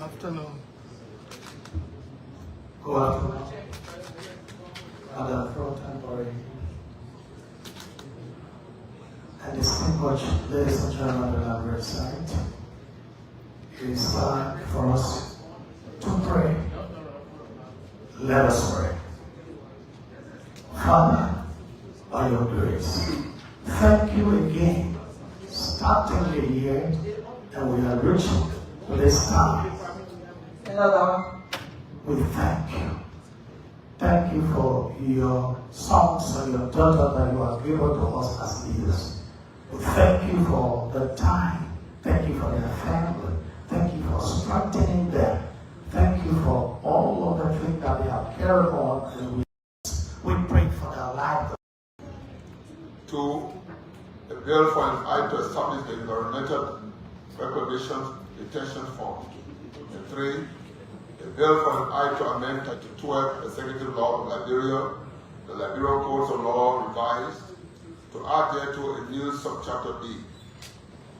afternoon. Good afternoon. Madam Pro Tempore and distinguished ladies and gentlemen on our website, it is time for us to pray. Let us pray. Father, by your grace, thank you again, starting the year, and we are reaching to this time. We thank you. Thank you for your sons and your daughter that you have given to us as leaders. We thank you for the time. Thank you for their family. Thank you for strengthening them. Thank you for all of the things that they have carried on. And we pray for their lives. 2. A bill for an act to establish the Environmental Reclamation Detention Fund. And 3. A bill for an act to amend Title 12 Executive Law of Liberia, the Liberia Codes of Law revised, to add thereto a new subchapter B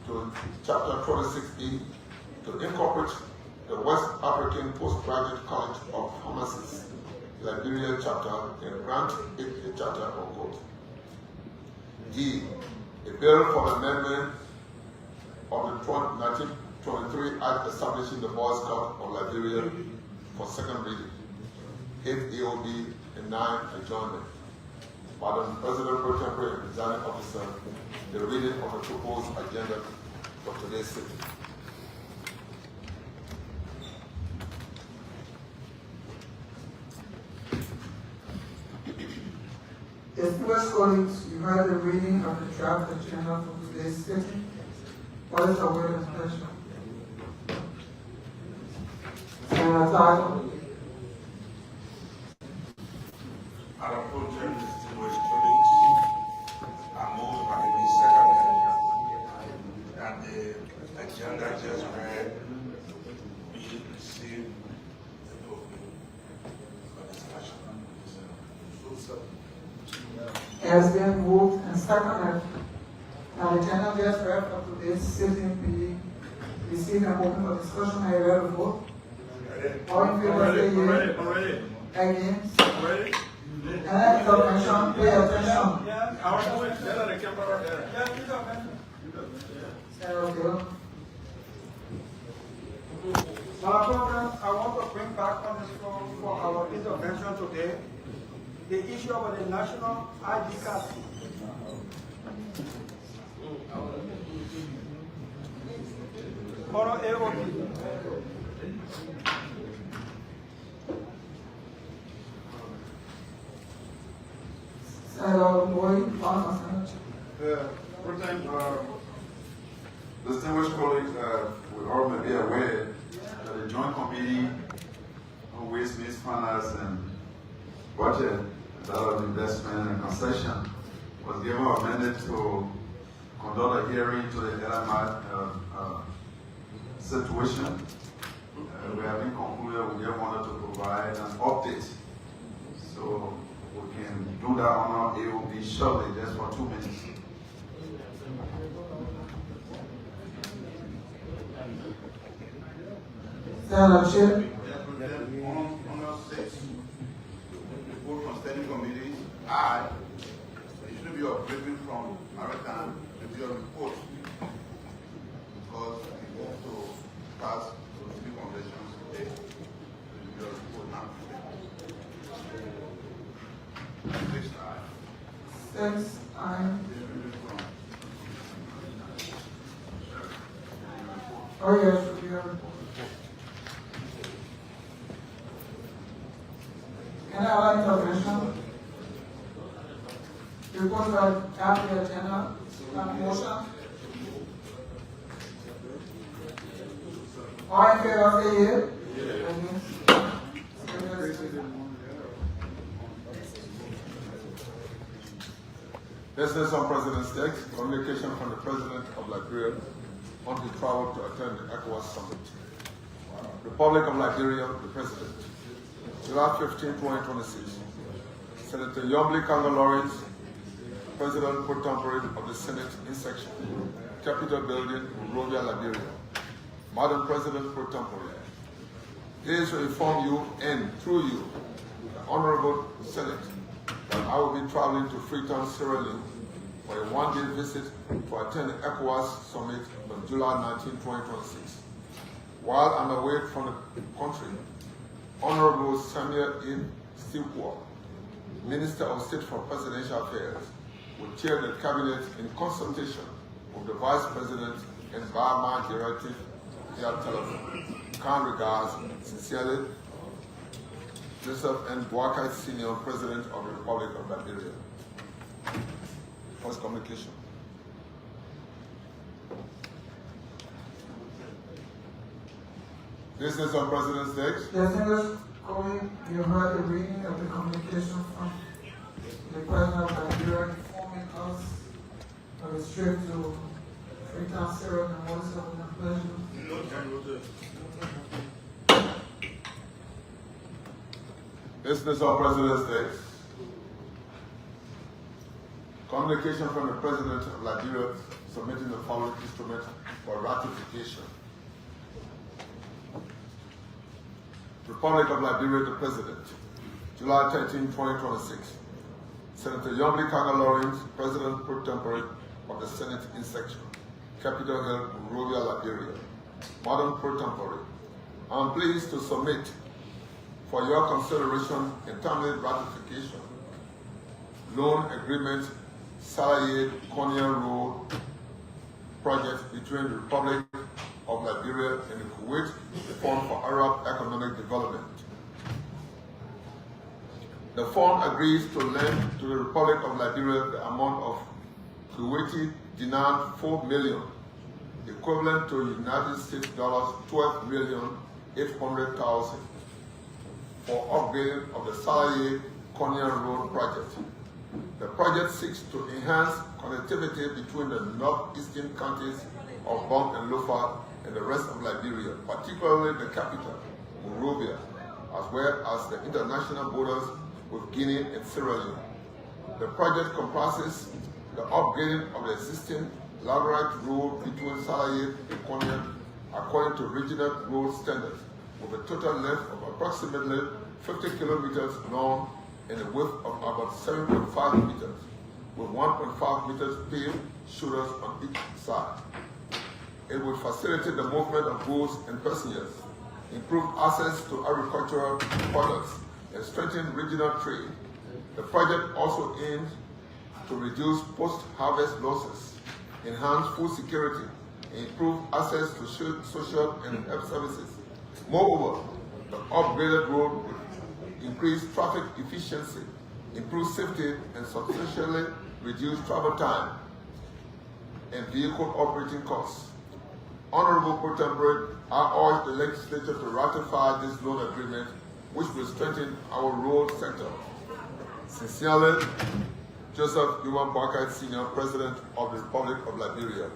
to Chapter 26E to incorporate the West African Postgraduate College of Pharmacists, Liberia chapter, and grant it a charter of code. D. A bill for the amendment of the 1923 Act establishing the Boy Scout of Liberia for second reading. 8 EOB and 9 adjournment. Madam President Pro Tempore and Presiding Officer, the reading of the proposed agenda for today's sitting. Distinguished colleagues, you heard the reading of the draft agenda for today's sitting. What is the word of pleasure? Senator Tago. Madam Pro Tem, distinguished colleagues, I move by the second that the agenda just read be received and open for discussion. It has been moved and seconded that the agenda just read for today's sitting be received and open for discussion. Are you ready to vote? All in favor say yea. Against? Any intervention? Pay attention. Okay. Madam President, I want to bring back on this floor for our intervention today the issue of the national ID card. Oro AOP. Distinguished colleagues, we all may be aware that the Joint Committee on Waste, Means, Finance, and Budget, that of Investment and Concession, was given a mandate to conduct a hearing to the LMI situation. We have been concluded, we just wanted to provide an update. So we can do that on our AOB shortly, just for 2 minutes. Senator Chair. On your 6, report from standing committees, it should be a briefing from Maritime Review Report because we want to pass those 3 conventions today. Review report now. 6 I. Oh yes, review report. Any other intervention? Report by after the agenda, motion. All in favor say yea. Business on President's Desk, communication from the President of Liberia on his travel to attend the ECOWAS Summit. Republic of Liberia, the President. July 15, 2026. Senator Yomble Kanga Lawrence, President Pro Tempore of the Senate in section, Capitol Building, Monrovia, Liberia. Madam President Pro Tempore, This will inform you and through you, the Honorable Senate, that I will be traveling to Freetown, Sierra Leone for a one-day visit to attend the ECOWAS Summit on July 19, 2026. While I'm away from the country, Honorable Samuel M. Stilwell, Minister of State for Presidential Affairs, will chair the cabinet in consultation with the Vice President and by my directive via telephone. Kind regards, sincerely, Joseph N. Boakai, Senior President of the Republic of Liberia. First communication. Business on President's Day. Distinguished colleague, you heard the reading of the communication from the President of Liberia informing us of his trip to Freetown, Sierra Leone, and what is of the pleasure. Business on President's Day. Communication from the President of Liberia submitting the following instrument for ratification. Republic of Liberia, the President, July 13, 2026. Senator Yomli Kanga Lawrence, President pro tempore of the Senate in section, Capitol Hill, Monrovia, Liberia. Madam pro tempore, I am pleased to submit for your consideration and timely ratification loan agreement Salayed Konya Road project between the Republic of Liberia and the Kuwait, the Fund for Arab Economic Development. The fund agrees to lend to the Republic of Liberia the amount of Kuwaiti dinar 4 million, equivalent to United States dollars 12,800,000 for upgrading of the Salayed Konya Road project. The project seeks to enhance connectivity between the northeastern counties of Bong and Lofa and the rest of Liberia, particularly the capital, Monrovia, as well as the international borders with Guinea and Sierra Leone. The project comprises the upgrading of the existing laterite road between Salayed and Konya according to regional road standards, with a total length of approximately 50 kilometers long and a width of about 7.5 meters, with 1.5 meters paved shoulders on each side. It would facilitate the movement of goods and passengers, improve access to agricultural products, and strengthen regional trade. The project also aims to reduce post-harvest losses, enhance food security, and improve access to social and health services. Moreover, the upgraded road would increase traffic efficiency, improve safety, and substantially reduce travel time and vehicle operating costs. Honorable pro tempore, I urge the legislature to ratify this loan agreement, which will strengthen our road sector. Sincerely, Joseph Yuan Boakai, Senior President of the Republic of Liberia.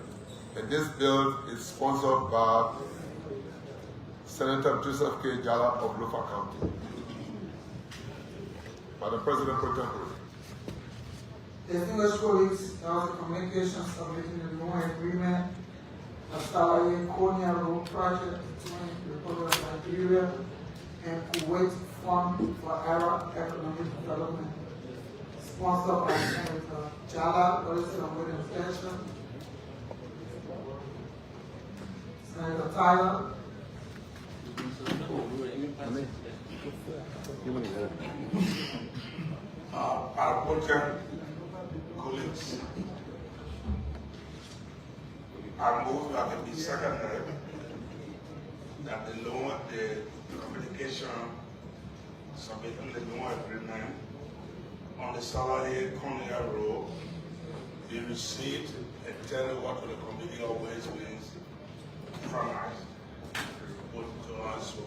And this bill is sponsored by Senator Joseph K. Jala of Lofa County. Madam President pro tempore. Distinguished colleagues, there was a communication submitting the loan agreement of Salayed Konya Road project between the Republic of Liberia and Kuwait Fund for Arab Economic Development, sponsored by Senator Jala, Policy and Women's Action, Senator Tyler, Our colleagues, I move that it be seconded that the communication submitting the loan agreement on the Salayed Konya Road be received and tell what the committee always means from us. Put to us, so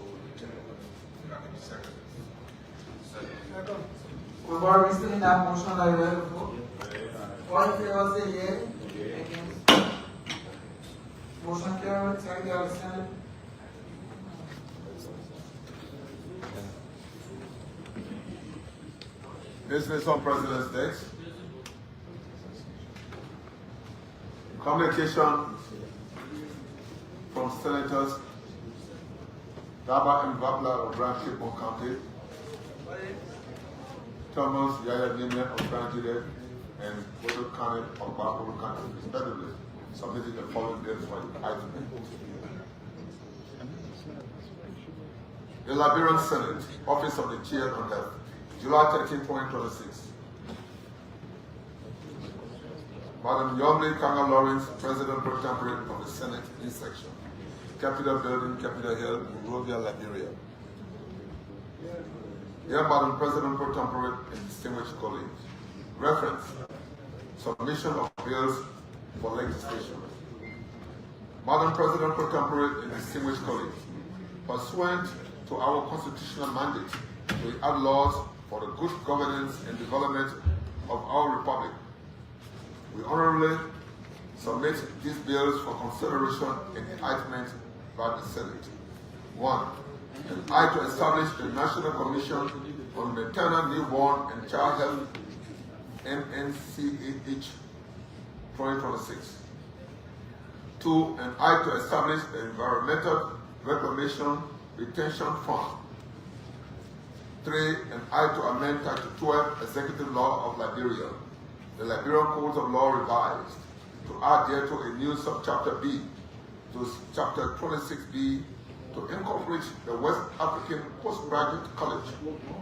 that it be seconded. we've already seen that motion, I read the vote. All in favor say yea. Against. Motion carried, Secretary of the Senate. Business on President's Day. Communication from Senators Daba Mbabla of Grand Cape County, Thomas Yaya Nina of Grand Juliet, and Bodo Kane of Bakovo County, respectively, submitted the following dates for item. The Liberian Senate, Office of the Chair on Health, July 13, 2026. Madam Yomli Kanga Lawrence, President Pro Tempore of the Senate in section, Capitol Building, Capitol Hill, Monrovia, Liberia. Dear Madam President Pro Tempore and distinguished colleagues, reference, submission of bills for legislation. Madam President Pro Tempore and distinguished colleagues, pursuant to our constitutional mandate to add laws for the good governance and development of our republic, we honorably submit these bills for consideration and enactment by the Senate. 1. An act to establish the National Commission on Maternal, Newborn, and Child Health, NNCEH 2026. 2. An act to establish the Environmental Reclamation Retention Fund. 3. An act to amend Title 12 Executive Law of Liberia, the Liberian Codes of Law revised, to add thereto a new subchapter B to chapter 26B to incorporate the West African Postgraduate College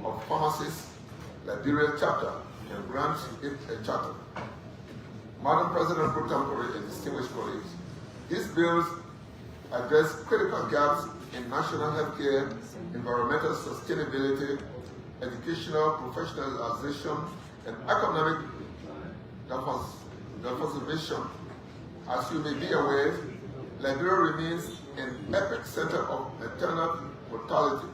of Pharmacists, Liberia chapter, and grant it a charter. Madam President Pro Tempore and distinguished colleagues, these bills address critical gaps in national healthcare, environmental sustainability, educational professionalization, and economic diversification. As you may be aware, Liberia remains an epicenter of maternal mortality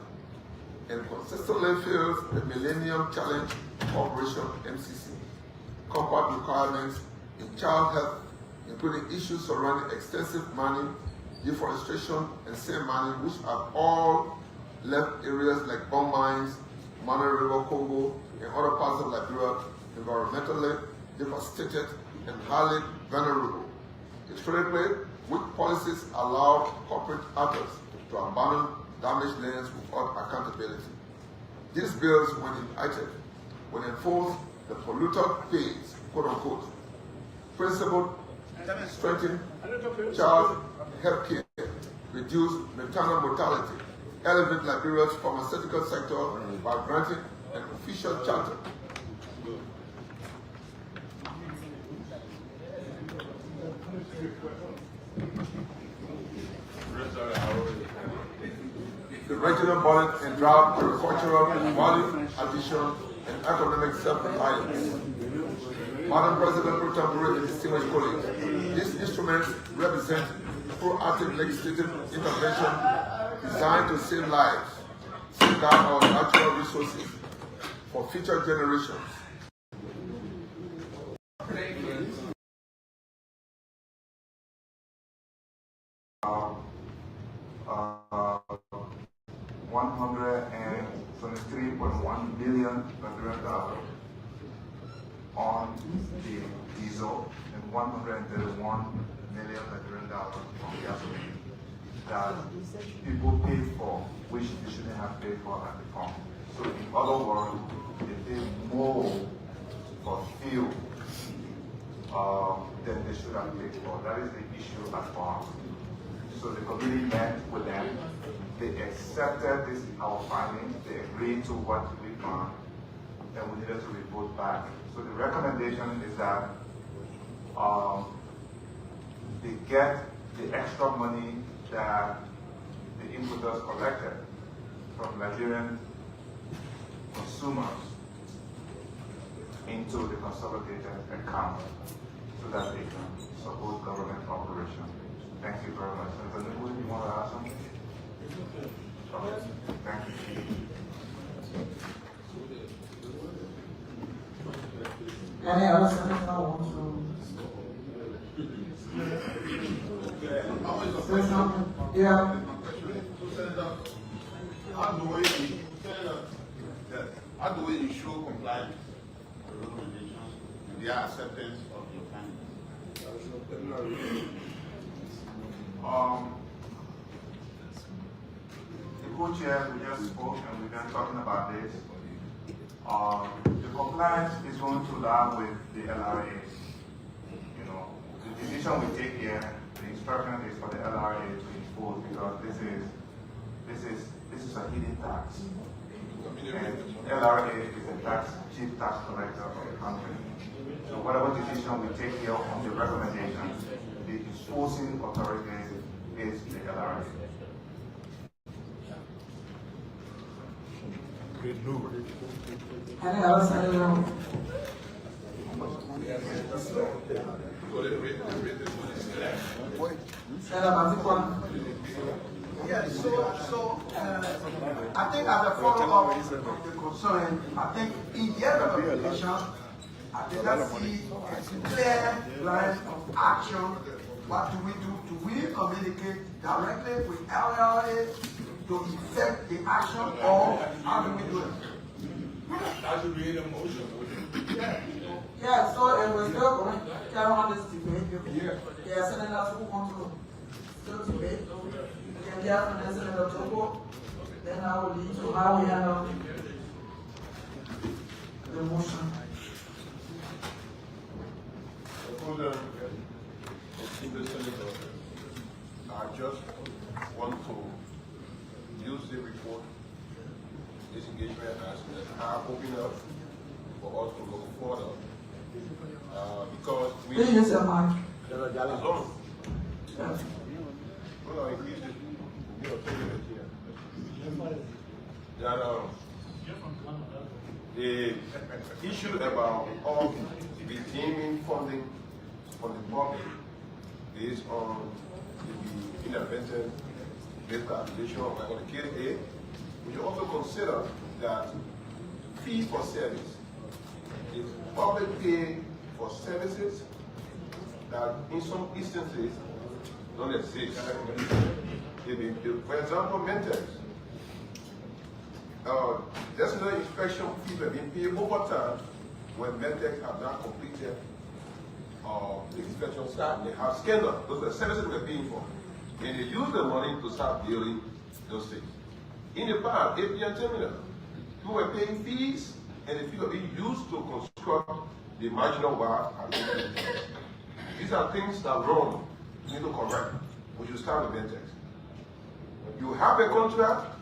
and consistently fails the Millennium Challenge Operation MCC compact requirements in child health, including issues surrounding extensive mining, deforestation, and sand mining, which have all left areas like bone mines, Mana River, Congo, and other parts of Liberia environmentally devastated and highly vulnerable. Historically, weak policies allow corporate actors to abandon damaged lands without accountability. These bills, when enacted, will enforce the polluter pays, quote unquote, principle, strengthen child health care, reduce maternal mortality, elevate Liberia's pharmaceutical sector by granting an official charter. The regional budget and drive agricultural value addition and economic self-reliance. Madam President Pro Tempore and distinguished colleagues, these instruments represent proactive legislative intervention designed to save lives, safeguard our natural resources for future generations. $123.1 billion on the diesel and $131 million on gasoline that people pay for, which they shouldn't have paid for at the pump. So in other words, they pay more for fuel than they should have paid for. That is the issue at pump. So the committee met with them. They accepted this, our findings. They agreed to what we found, and we needed to report back. So the recommendation is that they get the extra money that the importers collected from Nigerian consumers into the consolidated account so that they can support government operation. Thank you very much. Senator Nubu, you want to add something? Okay. Thank you. Any other senator want to say something? Yeah. How do we ensure compliance with the recommendations and their acceptance of your findings? co-chairs, we just spoke and we've been talking about this. The compliance is going to lie with the LRA. You know, the decision we take here, the instruction is for the LRA to enforce because this is a hidden tax. And LRA is the chief tax collector of the country. So whatever decision we take here on the recommendation, the enforcing authority is the LRA. Any other senator? Senator Matikwa? Yes, I think as a follow-up of the concern, I think in their recommendation, I did not see a clear line of action. What do we do? Do we communicate directly with LRA to effect the action, or how do we do it? That should be in a motion. Yeah, so we're still going to carry on this debate. Yeah, senators who want to still debate. We can hear from the Senator Togo. Then I will lead to how we handle the motion. I just want to use the report, this engagement as an eye-opener for us to go further. Because we... Please use your mic. The issue about all retaining funding for the public based on the independent base calculation of the KA, we should also consider that fee for service is public pay for services that in some instances don't exist. For example, Mentex. There's another inspection fee that being paid over time when Mentex have not completed the inspection start. They have scandal. Those are the services we're paying for. And they use the money to start building those things. In the past, APN terminal, we were paying fees and the fees were being used to construct the marginal wire. These are things that are wrong. We need to correct. We should start with Mentex. You have a contract,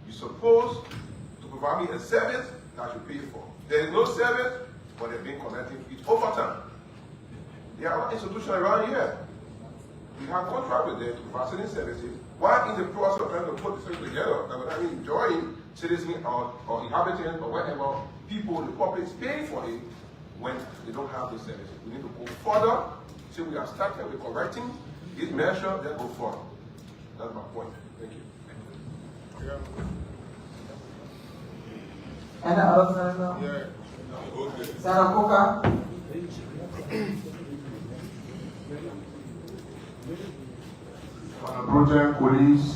you're supposed to provide me a service that I should pay for. There is no service, but they've been collecting fees over time. There are institutions around here. We have contract with them to provide certain services. While in the process of trying to put the thing together, that we're not enjoying citizens or inhabitants or whatever, people, the public is paying for it when they don't have the services. We need to go further. So we have started with correcting this measure, then go further. That's my point. Thank you. Any other senator? Senator Coker? Project Police,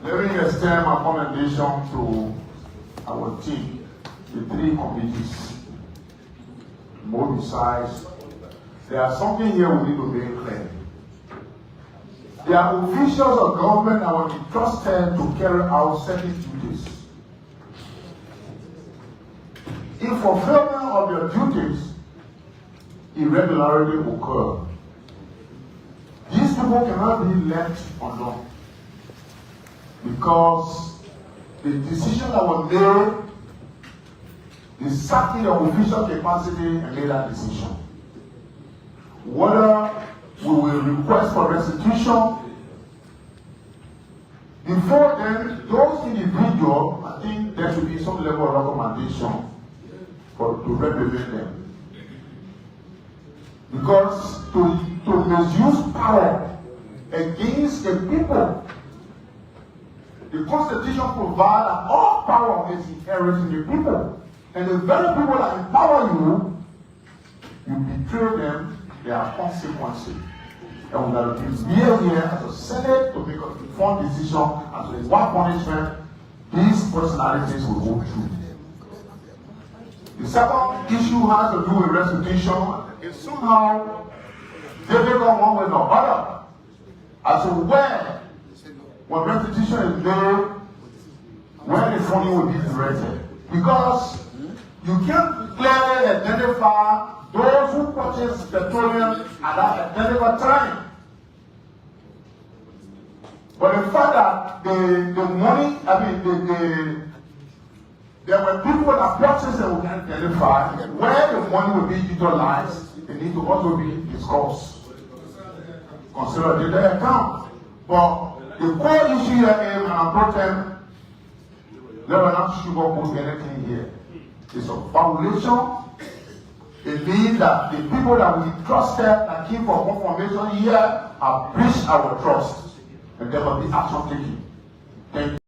let me extend my commendation to our team, the three committees. More besides, there is something here we need to make clear. There are officials of government that were entrusted to carry out certain duties. In fulfillment of their duties, irregularity occur. These people cannot be left alone because the decision that was made, they sacked their official capacity and made that decision. Whether we will request for restitution, before then, those individuals, I think there should be some level of recommendation to represent them. Because to misuse power against the people, the Constitution provides that all power is inherent in the people. And the very people that empower you, you betray them, there are consequences. And we are here as a Senate to make an informed decision as to what punishment these personalities will go through. The second issue has to do with restitution. It's somehow difficult one way or other as to where when restitution is made, when the funding will be directed. Because you can't clearly identify those who purchase petroleum at that identical time. But the fact that the money, there were people that purchased and we can identify where the money will be utilized, they need to also be discussed. Consider the account. But the core issue here is, and I brought them, they were not sugarcoat anything here. It's a violation. It means that the people that we trusted that came for confirmation here have breached our trust. And there will be action taken. Thank you.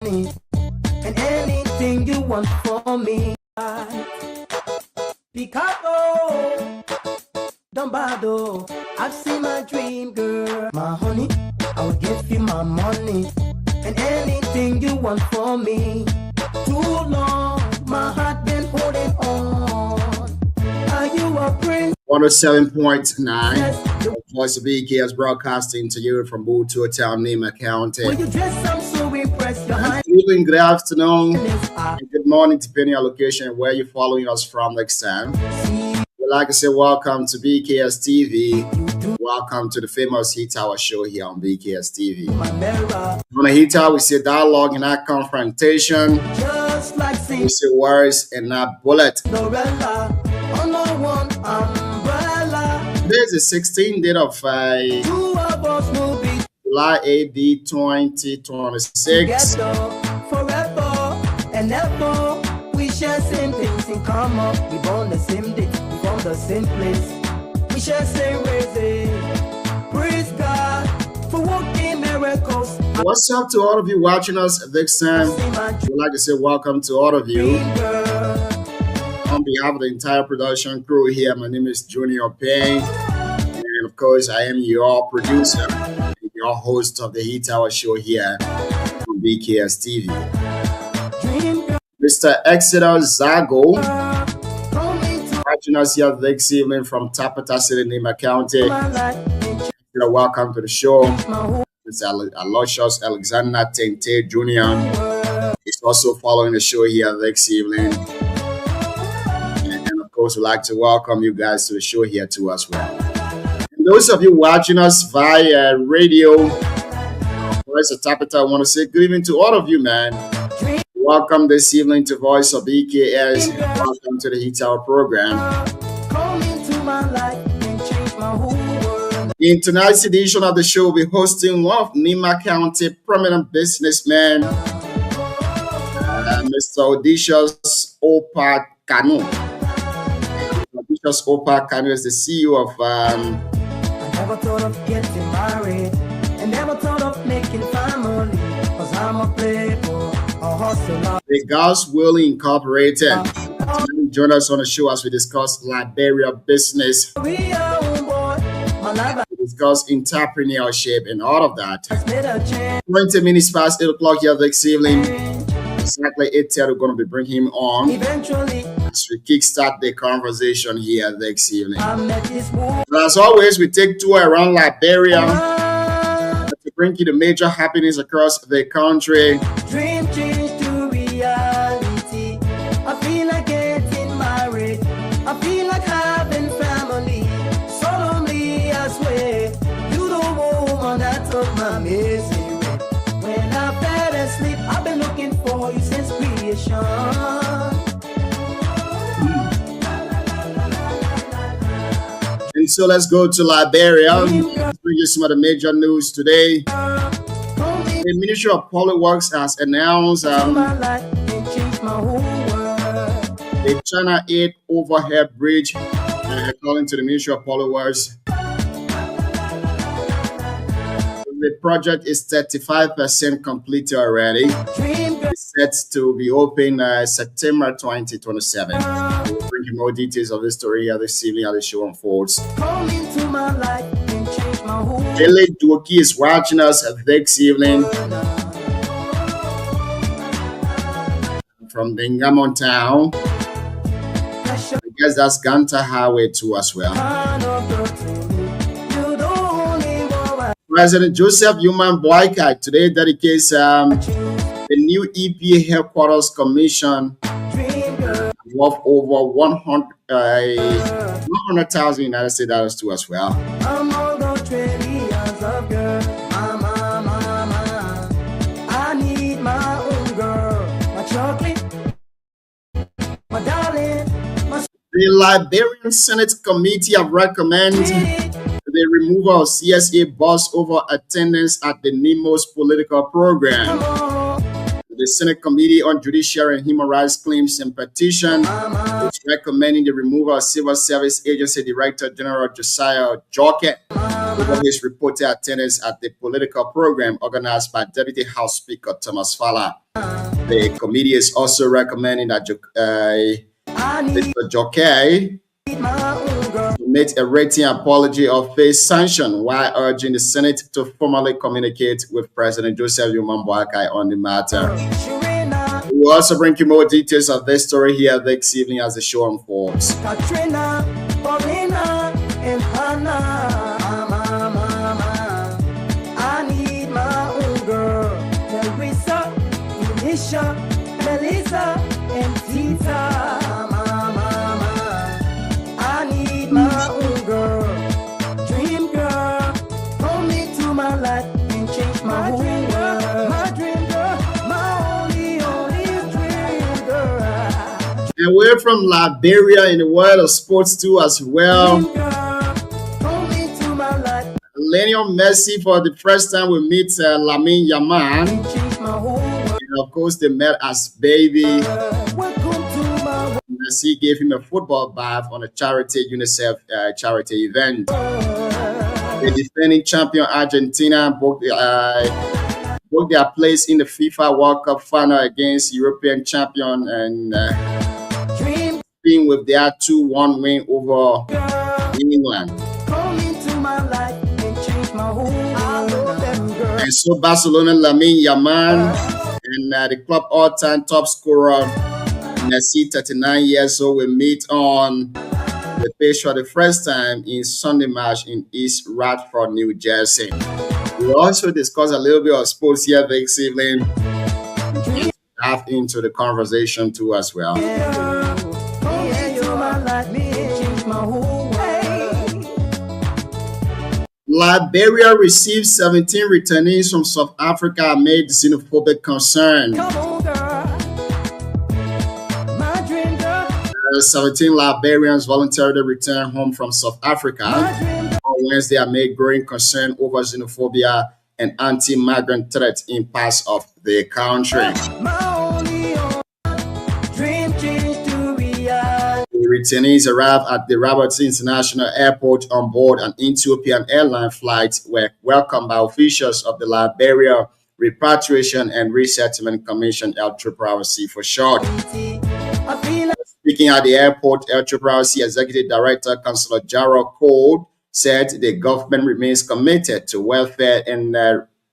And anything you want from me, Picasso, Dombado, I've seen my dream girl. My honey, I will give you my money. And anything you want from me. Too long, my heart been holding on. Are you a prince? 107.9. Voice of BKS broadcasting to you from Butu Town, Nima County. When you dress, I'm so impressed. Your high Good afternoon and good morning, depending on your location and where you're following us from next time. We'd like to say welcome to BKS TV. Welcome to the famous Heat Tower show here on BKS TV. On the Heat Tower, we see dialogue and not confrontation. just like We see words and not bullet. Umbrella, under one umbrella. There's a 16th date of Two of us will be July AD 2026. together forever and ever. We share same things in common. We born the same day, we from the same place. We share same races. Praise God for working miracles. What's up to all of you watching us this time? We'd like to say welcome to all of you. On behalf of the entire production crew here, my name is Junior Payne. And of course, I am your producer, your host of the Heat Tower show here on BKS TV. Mr. Exodus Zago, watching us here this evening from Tapata City, Nima County. Welcome to the show. Mr. Aloysius Alexander Tente Jr. is also following the show here this evening. And of course, we'd like to welcome you guys to the show here too as well. And those of you watching us via radio, Voice of Tapata, I want to say good evening to all of you, man. Welcome this evening to Voice of BKS. Welcome to the Heat Tower program. In tonight's edition of the show, we'll be hosting one of Nima County prominent businessman, Mr. Odysseus Opa Kanu. Odysseus Opa Kanu is the CEO of I never thought of getting married, and never thought of making family, cause I'm a playboy, a hustler. the God's Will Incorporated. Join us on the show as we discuss Liberia business. We are homeboy, my life We discuss entrepreneurship and all of that. has made a change. 20 minutes past 8 o'clock here this evening. Exactly 8:30, we're going to be bringing him on Eventually, as we kickstart the conversation here this evening. I met this woman. And as always, we take tour around Liberia to bring you the major happenings across the country. Dream change to reality. I feel like getting married. I feel like having family. Solemnly, I swear, you the woman that took my misery. When I fell asleep, I've been looking for you since creation. And so let's go to Liberia. Let's bring you some of the major news today. The Ministry of Public Works has announced My life and changed my whole world. The China 8 overhead bridge, according to the Ministry of Public Works, the project is 35% completed already. It's set to be open September 2027. We'll bring you more details of this story here this evening as the show unfolds. Ele Duoki is watching us this evening from Dingamon Town. I guess that's Ganta Highway 2 as well. President Joseph Human Boycott today dedicates the new EPA headquarters commission worth over 100,000 United States dollars to as well. I need my own girl, my chocolate, my darling, my The Liberian Senate Committee have recommended the removal of CSA boss over attendance at the NEMO's political program. The Senate Committee on Judiciary and Human Rights Claims and Petition is recommending the removal of Civil Service Agency Director General Josiah Jockett over his reported attendance at the political program organized by Deputy House Speaker Thomas Fala. The committee is also recommending that Mr. Jockett made a written apology or face sanction while urging the Senate to formally communicate with President Joseph Human Boakai on the matter. We will also bring you more details of this story here this evening as the show unfolds. Katrina, Paulina, and Hannah. I need my own girl. Teresa, Elisha, Melissa, and Tita. I need my own girl. Dream girl, pull me to my life and change my whole world. My dream girl, my only dream girl. And we're from Liberia in the world of sports too as well. Lionel Messi, for the first time we meet Lamine Yamal. And of course they met as baby. Messi gave him a football bath on a charity UNICEF charity event. The defending champion Argentina booked their place in the FIFA World Cup final against European champion and being with their 2-1 win over England. And so Barcelona Lamine Yamal and the club all-time top scorer Messi, 39 years old, will meet on the pitch for the first time in Sunday match in East Radford, New Jersey. We'll also discuss a little bit of sports here this evening. Dive into the conversation too as well. Liberia received 17 returnees from South Africa amid xenophobic concern. 17 Liberians voluntarily returned home from South Africa on Wednesday amid growing concern over xenophobia and anti-migrant threats in parts of the country. The returnees arrived at the Rabat International Airport on board an Ethiopian airline flight were welcomed by officials of the Liberia Repatriation and Resettlement Commission, LRRC for short. Speaking at the airport, LRRC Executive Director Councillor Jarrell Cole said the government remains committed to welfare and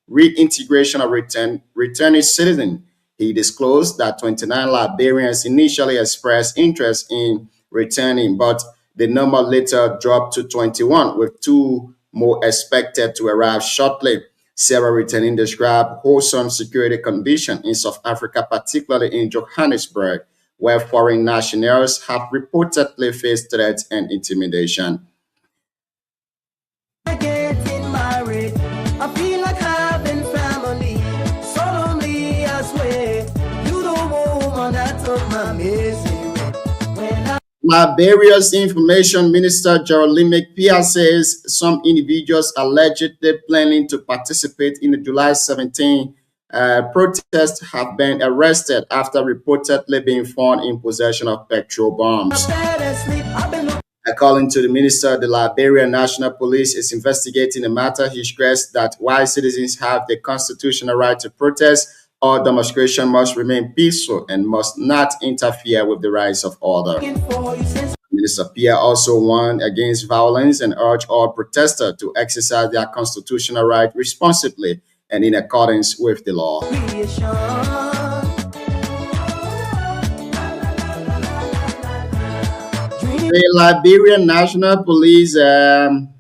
reintegration of returning citizens. He disclosed that 29 Liberians initially expressed interest in returning, but the number later dropped to 21, with 2 more expected to arrive shortly. Several returning described wholesome security conditions in South Africa, particularly in Johannesburg, where foreign nationals have reportedly faced threats and intimidation. Getting married, I feel like having family. Solemnly, I swear, you the woman that took my missing. Liberia's Information Minister Gerolimic Pia says some individuals allegedly planning to participate in the July 17 Protesters have been arrested after reportedly being found in possession of petrol bombs. According to the minister, the Liberian National Police is investigating the matter. He stressed that while citizens have the constitutional right to protest, all demonstration must remain peaceful and must not interfere with the rights of others. Minister Pierre also warned against violence and urged all protesters to exercise their constitutional right responsibly and in accordance with the law. The Liberian National Police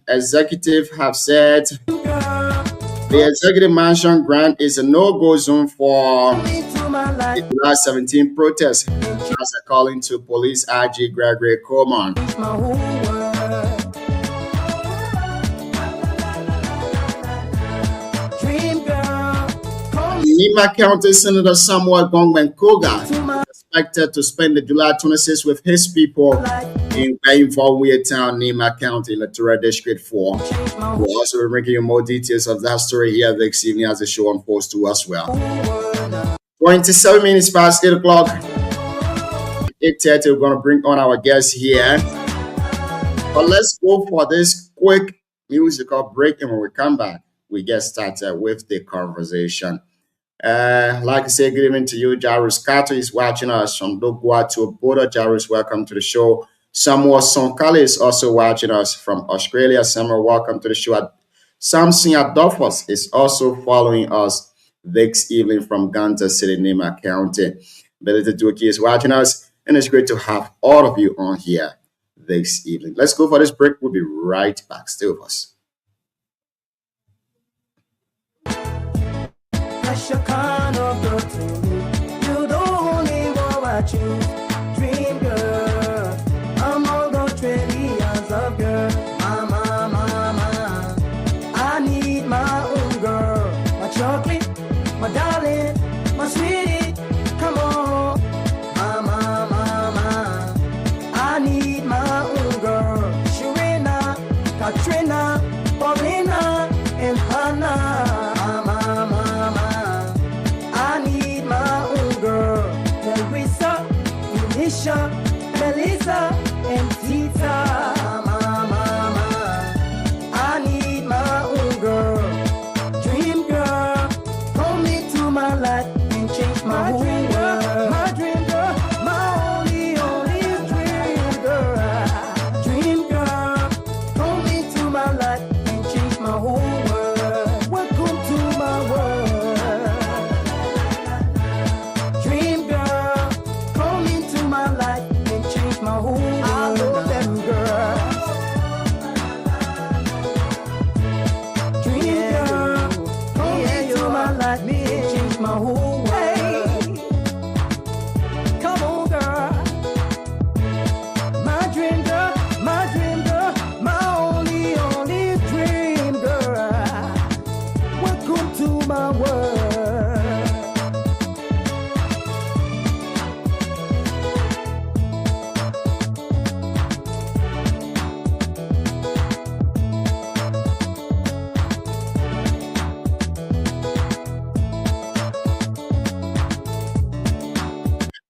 executive have said the executive mansion grant is a no-go zone for the July 17 protest. That's according to Police IG Gregory Coleman. Nima County Senator Samuel Gongwen Koga is expected to spend the July 26th with his people in Bayinfoweye Town, Nima County, Electoral District 4. We'll also be bringing you more details of that story here this evening as the show unfolds to as well. 27 minutes past 8 o'clock. 8:30, we're going to bring on our guests here. But let's go for this quick musical break, and when we come back, we get started with the conversation. Like I say, good evening to you. Jairus Kato is watching us from Dogwa to Boda. Jairus, welcome to the show. Samuel Sonkale is also watching us from Australia. Samuel, welcome to the show. Samson Adolphus is also following us this evening from Ganta City, Nima County. Belita Duki is watching us, and it's great to have all of you on here this evening. Let's go for this break. We'll be right back. Stay with us. You don't need what you dream, girl. Among the trillions of girls, mama, I need my own girl, my chocolate, my darling, my sweetie. Come on, mama, I need my own girl. Shirena, Katrina, Paulina, and Hannah. Melissa and Tita, mama, I need my own girl, dream girl, hold me to my life and change my whole world. My dream girl, my only dream girl, hold me to my life and change my whole world. Welcome to my world, dream girl, hold me to my life. My whole world. I love them girls. Dream girl, come into my life, me change my whole world. Hey. Come on, girl. My dream girl, my only dream girl. Welcome to my world.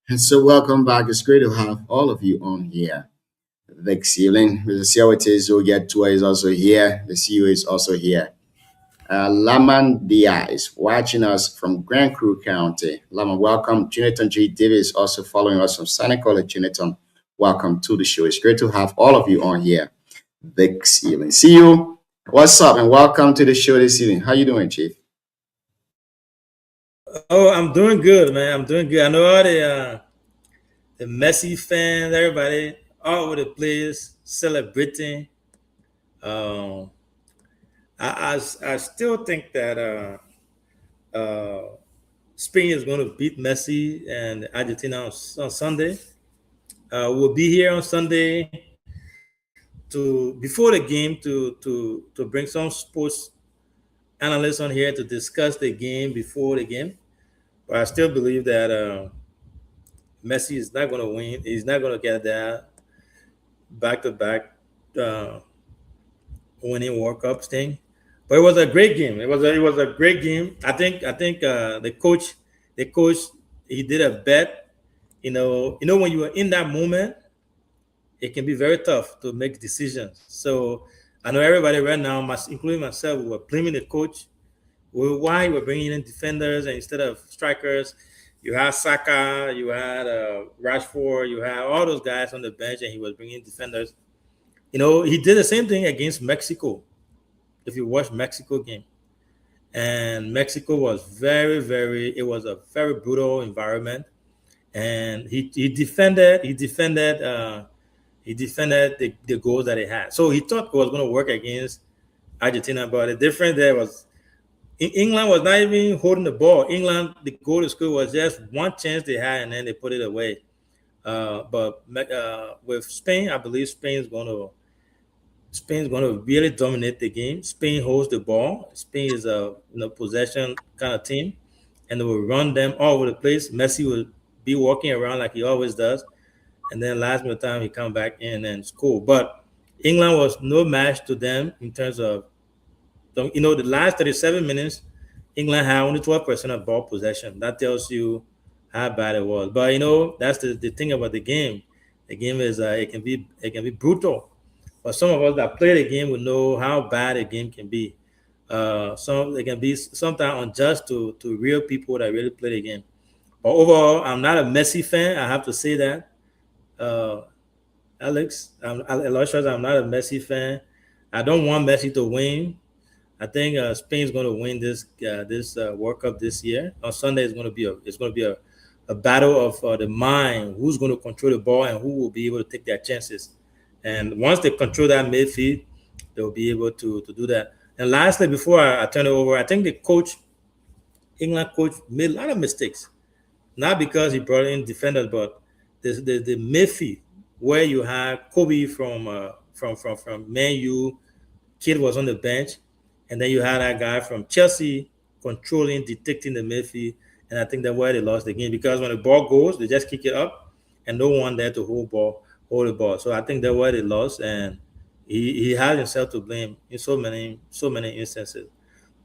And so, welcome back. It's great to have all of you on here this evening. Mr. Siawate Zogia is also here. The CEO is also here. Laman Dia is watching us from Grand Crew County. Laman, welcome. Jonathan G. Davis is also following us from Santa College. Jonathan, welcome to the show. It's great to have all of you on here this evening. See you. What's up? And welcome to the show this evening. How you doing, Chief? Oh, I'm doing good, man. I'm doing good. I know all the Messi fans, everybody, all over the place celebrating. I still think that Spain is going to beat Messi and Argentina on Sunday. We'll be here on Sunday before the game to bring some sports analysts on here to discuss the game before the game. But I still believe that Messi is not going to win. He's not going to get that back-to-back winning World Cup thing. But it was a great game. It was a great game. I think the coach he did a bet. When you are in that moment, it can be very tough to make decisions. So I know everybody right now, including myself, we were blaming the coach. Why we're bringing in defenders and instead of strikers. You had Saka, you had Rashford, you had all those guys on the bench, and he was bringing defenders. He did the same thing against Mexico. If you watch Mexico game, and Mexico was it was a very brutal environment, and he defended the goals that he had. So he thought it was going to work against Argentina, but the difference there was England was not even holding the ball. England, the goal to score was just one chance they had, and then they put it away. But with Spain, I believe Spain's going to really dominate the game. Spain holds the ball. Spain is a possession kind of team, and they will run them all over the place. Messi will be walking around like he always does, and then last minute time he come back in and score. But England was no match to them in terms of the last 37 minutes. England had only 12% of ball possession. That tells you how bad it was. But that's the thing about the game. The game is it can be brutal. But some of us that play the game will know how bad a game can be. It can be sometimes unjust to real people that really play the game. But overall, I'm not a Messi fan. I have to say that. Alex, I'm not a Messi fan. I don't want Messi to win. I think Spain's going to win this World Cup this year. On Sunday, it's going to be a battle of the mind. Who's going to control the ball and who will be able to take their chances. And once they control that midfield, they'll be able to do that. And lastly, before I turn it over, I think the England coach, made a lot of mistakes. Not because he brought in defenders, but the midfield where you had Kobe from Man U, Kid was on the bench, and then you had that guy from Chelsea controlling, dictating the midfield. And I think that's why they lost the game, because when the ball goes, they just kick it up, and no one there to hold the ball. So I think that's why they lost, and he had himself to blame in so many instances.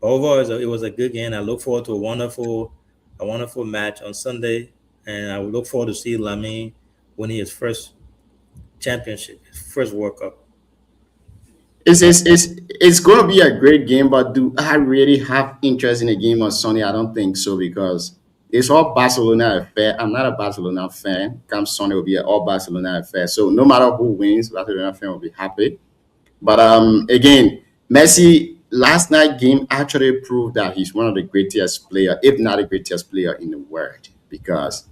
But overall, it was a good game. I look forward to a wonderful match on Sunday, and I would look forward to see Lamine winning his first championship, his first World Cup. It's going to be a great game, but do I really have interest in the game on Sunday? I don't think so, because it's all Barcelona affair. I'm not a Barcelona fan. Come Sunday will be an all Barcelona affair. So no matter who wins, Barcelona fan will be happy. But again, Messi last night game actually proved that he's one of the greatest player, if not the greatest player in the world, because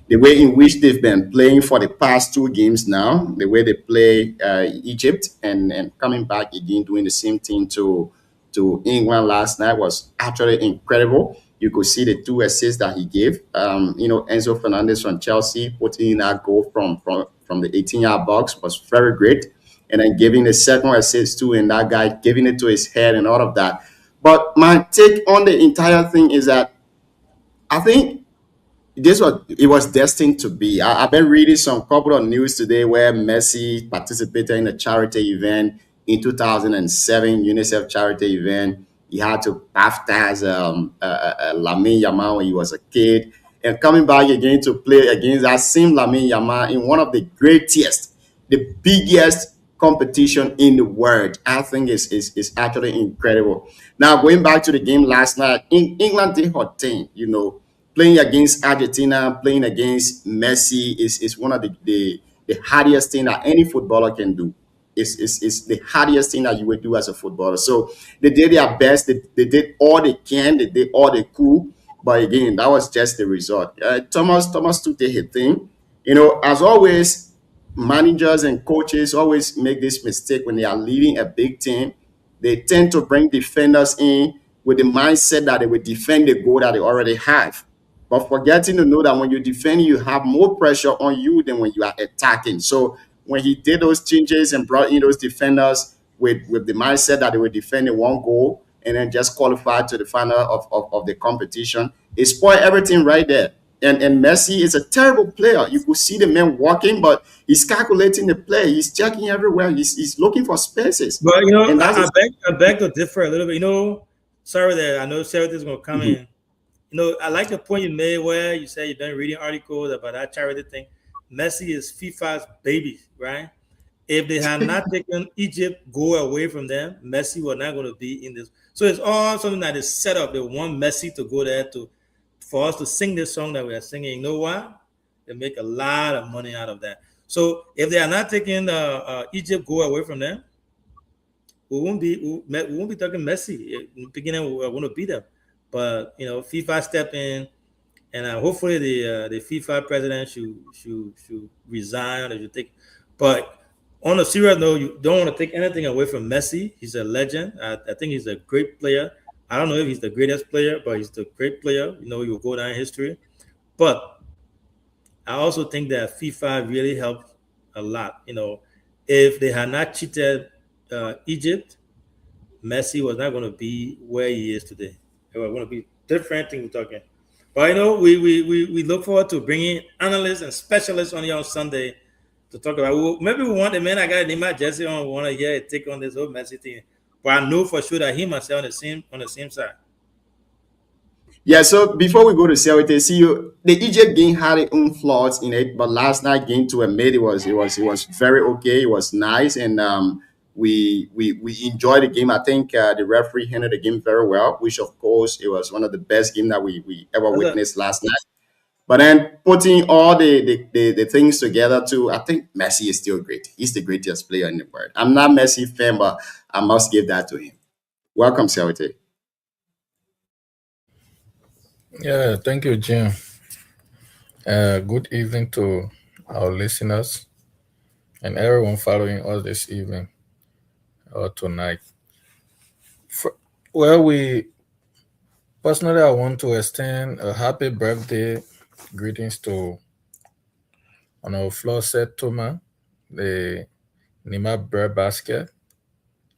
the way in which they've been playing for the past two games now, the way they play Egypt and coming back again doing the same thing to England last night was actually incredible. You could see the two assists that he gave. Enzo Fernandez from Chelsea putting in that goal from the 18-yard box was very great. And then giving the second assist too, and that guy giving it to his head and all of that. But my take on the entire thing is that I think it was destined to be. I've been reading some couple of news today where Messi participated in a charity event in 2007, UNICEF charity event. He had to baptize Lamine Yamal when he was a kid, and coming back again to play against that same Lamine Yamal in one of the greatest, the biggest competition in the world. I think is actually incredible. Now going back to the game last night, England did her thing, playing against Argentina, playing against Messi is one of the hardest thing that any footballer can do. It's the hardest thing that you would do as a footballer. So they did their best. They did all they can. They did all they could. But again, that was just the result. Thomas took the thing. As always, managers and coaches always make this mistake when they are leading a big team. They tend to bring defenders in with the mindset that they will defend the goal that they already have. But forgetting to know that when you defend, you have more pressure on you than when you are attacking. So when he did those changes and brought in those defenders with the mindset that they were defending one goal and then just qualified to the final of the competition, it spoiled everything right there. And Messi is a terrible player. You could see the man walking, but he's calculating the play. He's checking everywhere. He's looking for spaces. But And that's I beg to differ a little bit. Sorry that I know Sarah is going to come in. I like the point you made where you said you've been reading articles about that charity thing. Messi is FIFA's baby, right? If they had not taken Egypt goal away from them, Messi was not going to be in this. So it's all something that is set up. They want Messi to go there for us to sing this song that we are singing. You know what? They make a lot of money out of that. So if they are not taking Egypt goal away from them, we won't be talking Messi. In the beginning, we want to beat them. But FIFA step in, and hopefully the FIFA president should resign or should take. But on a serious note, you don't want to take anything away from Messi. He's a legend. I think he's a great player. I don't know if he's the greatest player, but he's the great player. He will go down in history. But I also think that FIFA really helped a lot. If they had not cheated Egypt, Messi was not going to be where he is today. It was going to be different thing we're talking. But we look forward to bringing analysts and specialists on here on Sunday to talk about. Maybe we want the man I got Nima Jesse on. We want to hear a take on this whole Messi thing. But I know for sure that he must stay on the same side. Yeah, so before we go to CLT, the Egypt game had its own flaws in it, but last night game to admit it was very okay. It was nice, and we enjoyed the game. I think the referee handled the game very well, which of course it was one of the best games that we ever witnessed last night. But then putting all the things together too, I think Messi is still great. He's the greatest player in the world. I'm not Messi fan, but I must give that to him. Welcome, CLT. Yeah, thank you, Jim. Good evening to our listeners and everyone following us this evening or tonight. Personally, I want to extend a happy birthday greetings to Flosset Toma, the Nima Bread Basket,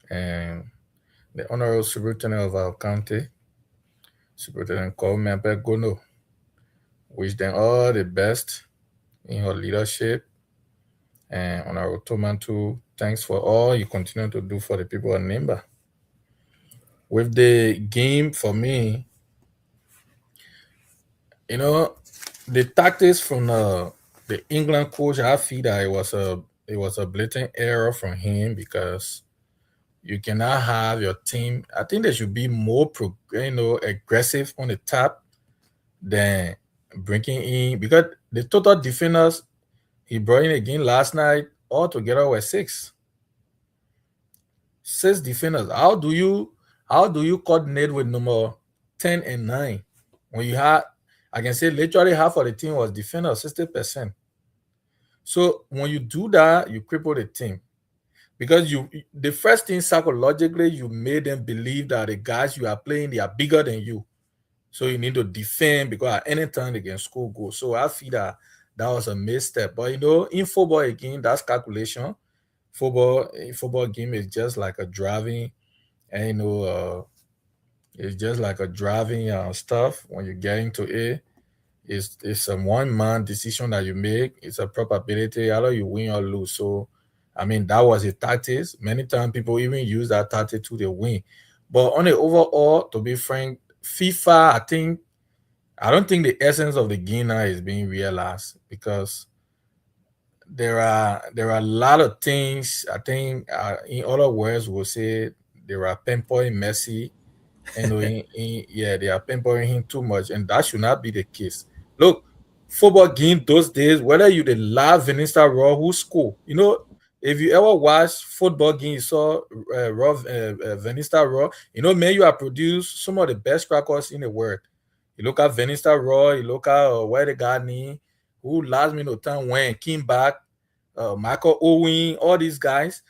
and the Honorable Superintendent of our county, Superintendent Kwame Gono. Wish them all the best in her leadership. And Honorable Toma too, thanks for all you continue to do for the people of Nimba. With the game, for me, the tactics from the England coach, I feel that it was a blatant error from him because you cannot have your team. I think they should be more aggressive on the top than bringing in, because the total defenders he brought in again last night altogether were 6 defenders. How do you coordinate with number 10 and 9 when you have? I can say literally half of the team was defenders, 60%. So when you do that, you cripple the team. Because the first thing psychologically, you made them believe that the guys you are playing, they are bigger than you. So you need to defend, because at any time they can score goals. So I feel that was a misstep. But in football again, that's calculation. Football game is just like a driving, and it's just like a driving stuff. When you get into it, it's a one-man decision that you make. It's a probability, either you win or lose. So, I mean, that was a tactics. Many times people even use that tactic to win. But on the overall, to be frank, FIFA, I don't think the essence of the game now is being realized, because there are a lot of things. I think, in other words, we'll say there are pinpoint Messi, and they are pinpointing him too much, and that should not be the case. Look, football game those days, whether you the love Vanessa Raw who score, if you ever watch football game, you saw Vanessa Raw. Man, you have produced some of the best crackers in the world. You look at Vanessa Raw, you look at where the guy name, who last minute time went, came back, Michael Owen, all these guys.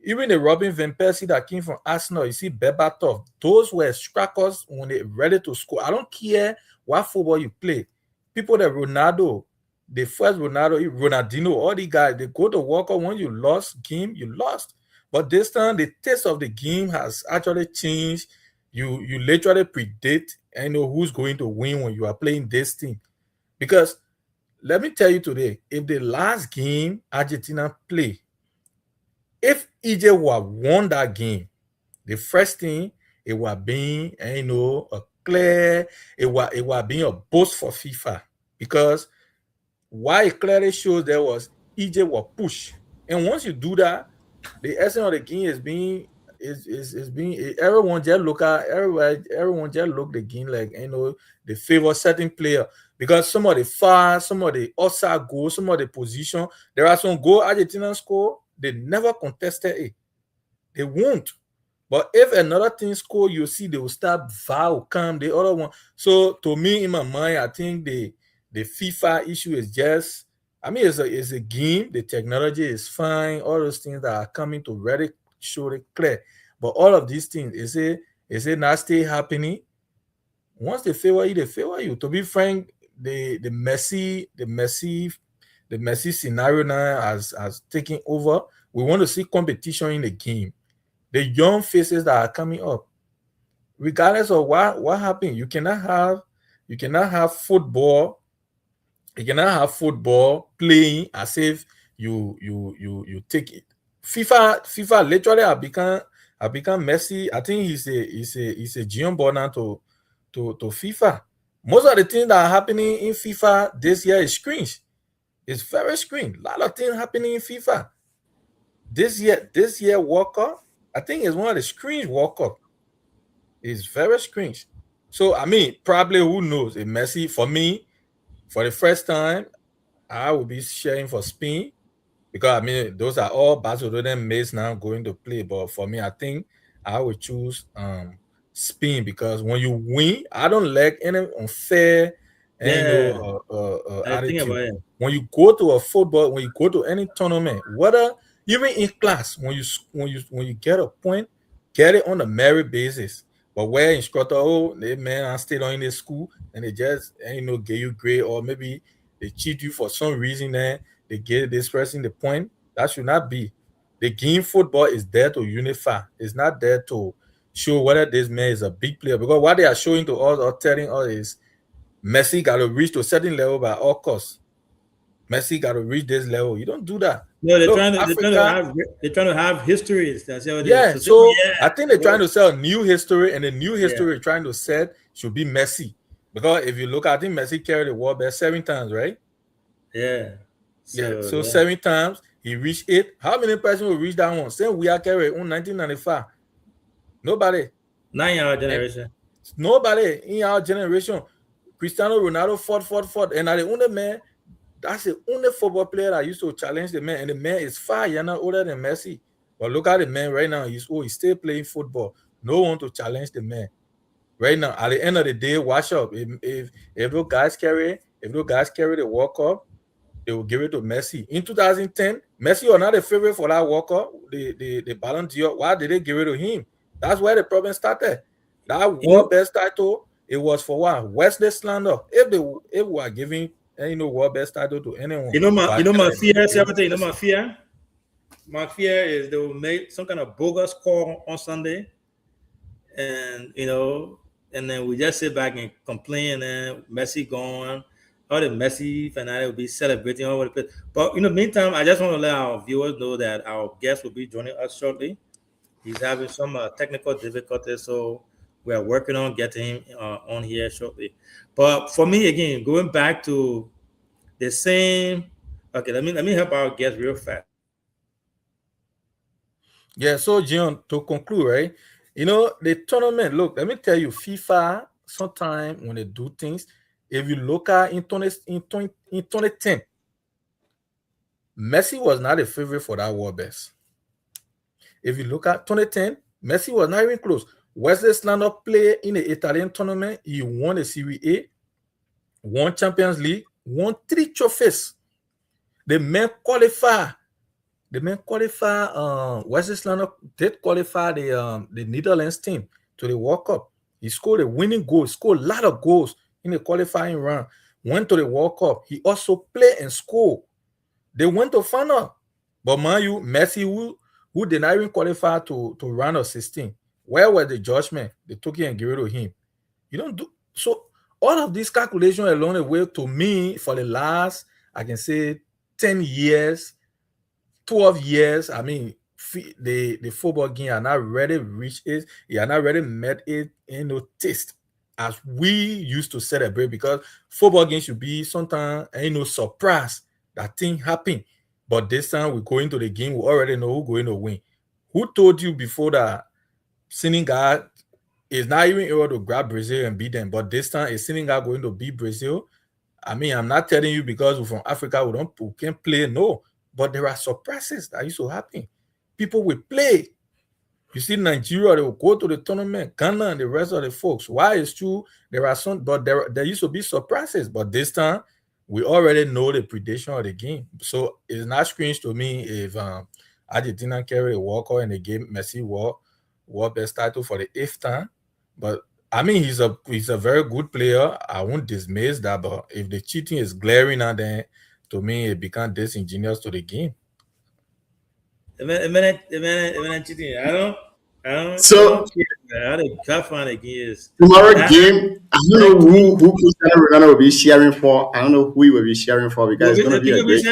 Even the Robin Van Persie that came from Arsenal, you see Berbatov, those were strikers when they're ready to score. I don't care what football you play. People that Ronaldo, the first Ronaldinho, all the guys, they go to World Cup. When you lost game, you lost. But this time, the taste of the game has actually changed. You literally predict and know who's going to win when you are playing this team. Because let me tell you today, if the last game Argentina play, if EJ would have won that game, the first thing it would have been, a clear, it would have been a boost for FIFA. Because why it clearly shows there was EJ will push. And once you do that, the essence of the game is being everyone just look the game like they favor certain player because some of the far, some of the outside goals, some of the position. There are some goal Argentina score, they never contested it. They won't. But if another team score, you see they will start vow come the other one. So to me, in my mind, I think the FIFA issue is just, I mean, it's a game. The technology is fine. All those things that are coming to really show it clear. But all of these things, is it not still happening? Once they favor you, they favor you. To be frank, the Messi scenario now has taken over. We want to see competition in the game. The young faces that are coming up, regardless of what happened, you cannot have football. You cannot have football playing as if you take it. FIFA literally have become Messi. I think he's a Gion Bona to FIFA. Most of the things that are happening in FIFA this year is screens. It's very screen. A lot of things happening in FIFA. This year World Cup, I think it's one of the screens World Cup. It's very screens. So I mean, probably who knows? If Messi, for me, for the first time, I will be sharing for Spain because I mean those are all Barcelona mates now going to play. But for me, I think I would choose Spain because when you win, I don't like any unfair attitude. When you go to a football, when you go to any tournament, whether even in class, when you get a point, get it on a merit basis. But where instructor, I stayed on in the school and they just give you grade, or maybe they cheat you for some reason and they get this person the point. That should not be. The game football is there to unify. It's not there to show whether this man is a big player. Because what they are showing to us or telling us is Messi got to reach to a certain level by all costs. Messi got to reach this level. You don't do that. No, they're trying to have history. So I think they're trying to sell new history, and the new history they're trying to sell should be Messi. Because if you look, I think Messi carried the world best 7 times, right? Yeah. So 7 times he reached it. How many persons will reach that one? Same we are carried in 1995. Nobody. Not in our generation. Nobody in our generation. Cristiano Ronaldo fought, and the only man. That's the only football player that used to challenge the man, and the man is far older than Messi. But look at the man right now; he's still playing football. No one to challenge the man right now. At the end of the day, watch up. If those guys carry the World Cup, they will give it to Messi. In 2010, Messi was not a favorite for that World Cup. The Ballon d'Or. Why did they give it to him? That's where the problem started. That world best title, it was for what? Wesley slander. If we are giving world best title to anyone. My fear. My fear is they will make some kind of bogus call on Sunday, and and then we just sit back and complain, and Messi gone, all the Messi fanatic will be celebrating all over the place. But meantime, I just want to let our viewers know that our guest will be joining us shortly. He's having some technical difficulties, so we are working on getting him on here shortly. But for me, again, going back to the same. Okay, let me help our guest real fast. Yeah, so John, to conclude, right? The tournament. Look, let me tell you, FIFA. Sometimes when they do things, if you look at in 2010, Messi was not a favorite for that world best. If you look at 2010, Messi was not even close. Wesley Slander played in the Italian tournament. He won the Serie A, won Champions League, won 3 trophies. The man qualified. Wesley Slander did qualify the Netherlands team to the World Cup. He scored a winning goal. Scored a lot of goals in the qualifying round. Went to the World Cup. He also played and scored. They went to final. But mind you, Messi, who did not even qualify to round of 16. Where was the judgment? They took it and gave it to him. You don't do so. All of these calculations along the way, to me, for the last, I can say, 10 years, 12 years, I mean, the football game are not really reached it. It are not really met it in no taste as we used to celebrate, because football games should be sometimes surprise that thing happen. But this time we go into the game, we already know who's going to win. Who told you before that Senegal is not even able to grab Brazil and beat them? But this time, is Senegal going to beat Brazil? I mean, I'm not telling you because we're from Africa, we can't play. No, but there are surprises that used to happen. People will play. You see, Nigeria, they will go to the tournament. Ghana and the rest of the folks. Why? It's true. There are some, but there used to be surprises. But this time, we already know the prediction of the game. So it's not strange to me if Argentina carry a walker in the game. Messi won best title for the 8th time. But I mean, he's a very good player. I won't dismiss that. But if the cheating is glaring at them, to me, it becomes disingenuous to the game. Cheating. I don't. So I don't care find against tomorrow game, I don't know who Cristiano Ronaldo will be cheering for. I don't know who he will be cheering for, because it's going to be a great.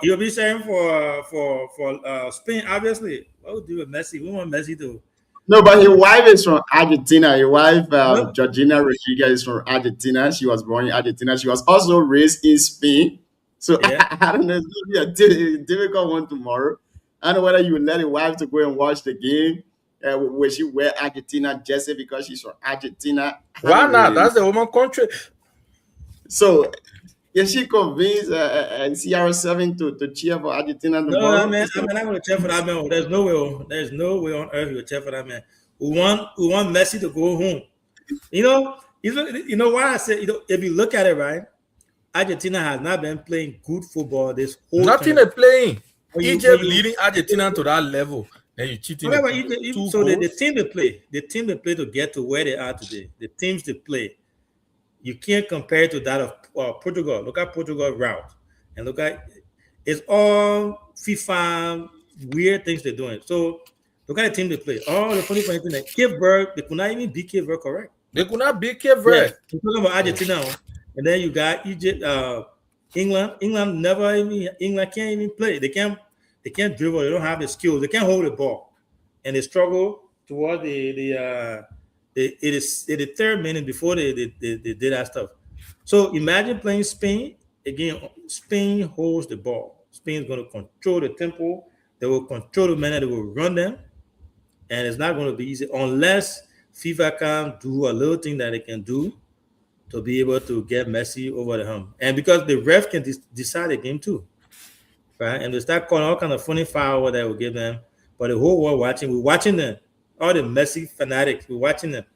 You'll be cheering for Spain, obviously. What would do with Messi? We want Messi to. No, but his wife is from Argentina. His wife, Georgina Rodriguez, is from Argentina. She was born in Argentina. She was also raised in Spain. So Yeah. I don't know. It's going to be a difficult one tomorrow. I don't know whether you would let your wife to go and watch the game. Will she wear Argentina jersey because she's from Argentina? I Why don't not? really- That's the woman country. So is she convinced CR7 to cheer for Argentina No, tomorrow? I'm not going to cheer for that man. There's no way. There's no way on earth you will cheer for that man. We want Messi to go home. You know why I say, if you look at it, right, Argentina has not been playing good football this whole Nothing time. they playing. When you- Egypt when you- leading Argentina to that level. Then you cheating. However, two so the goals. team they play to get to where they are today, the teams they play, you can't compare it to that of Portugal. Look at Portugal route, and look at it's all FIFA weird things they're doing. So look at the team they play. All the funny thing that Cape Verde, they could not even beat Cape Verde, correct? They could not beat Cape Verde. Yeah, we're talking about Argentina, and then you got Egypt, England. England can't even play. They can't dribble. They don't have the skills. They can't hold the ball, and they struggle toward the 3rd minute before they did that stuff. So imagine playing Spain again. Spain holds the ball. Spain's going to control the tempo. They will control the manner. They will run them, and it's not going to be easy unless FIFA can do a little thing that they can do to be able to get Messi over the hump. And because the ref can decide the game too, right? And they start calling all kind of funny foul that will give them. But the whole world watching, we're watching them. All the Messi fanatics, we're watching them.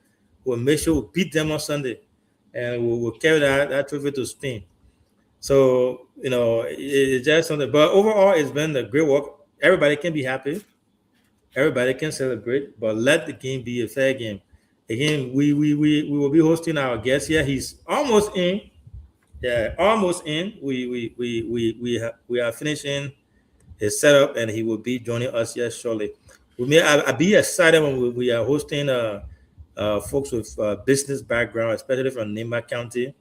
We'll make sure we beat them on Sunday, and we'll carry that trophy to Spain. So, it's just something. But overall, it's been a great work. Everybody can be happy. Everybody can celebrate, but let the game be a fair game. Again, we will be hosting our guest here. He's almost in. Yeah, almost in. We are finishing his setup, and he will be joining us here shortly. I'll be excited when we are hosting folks with business background, especially from Nimba County,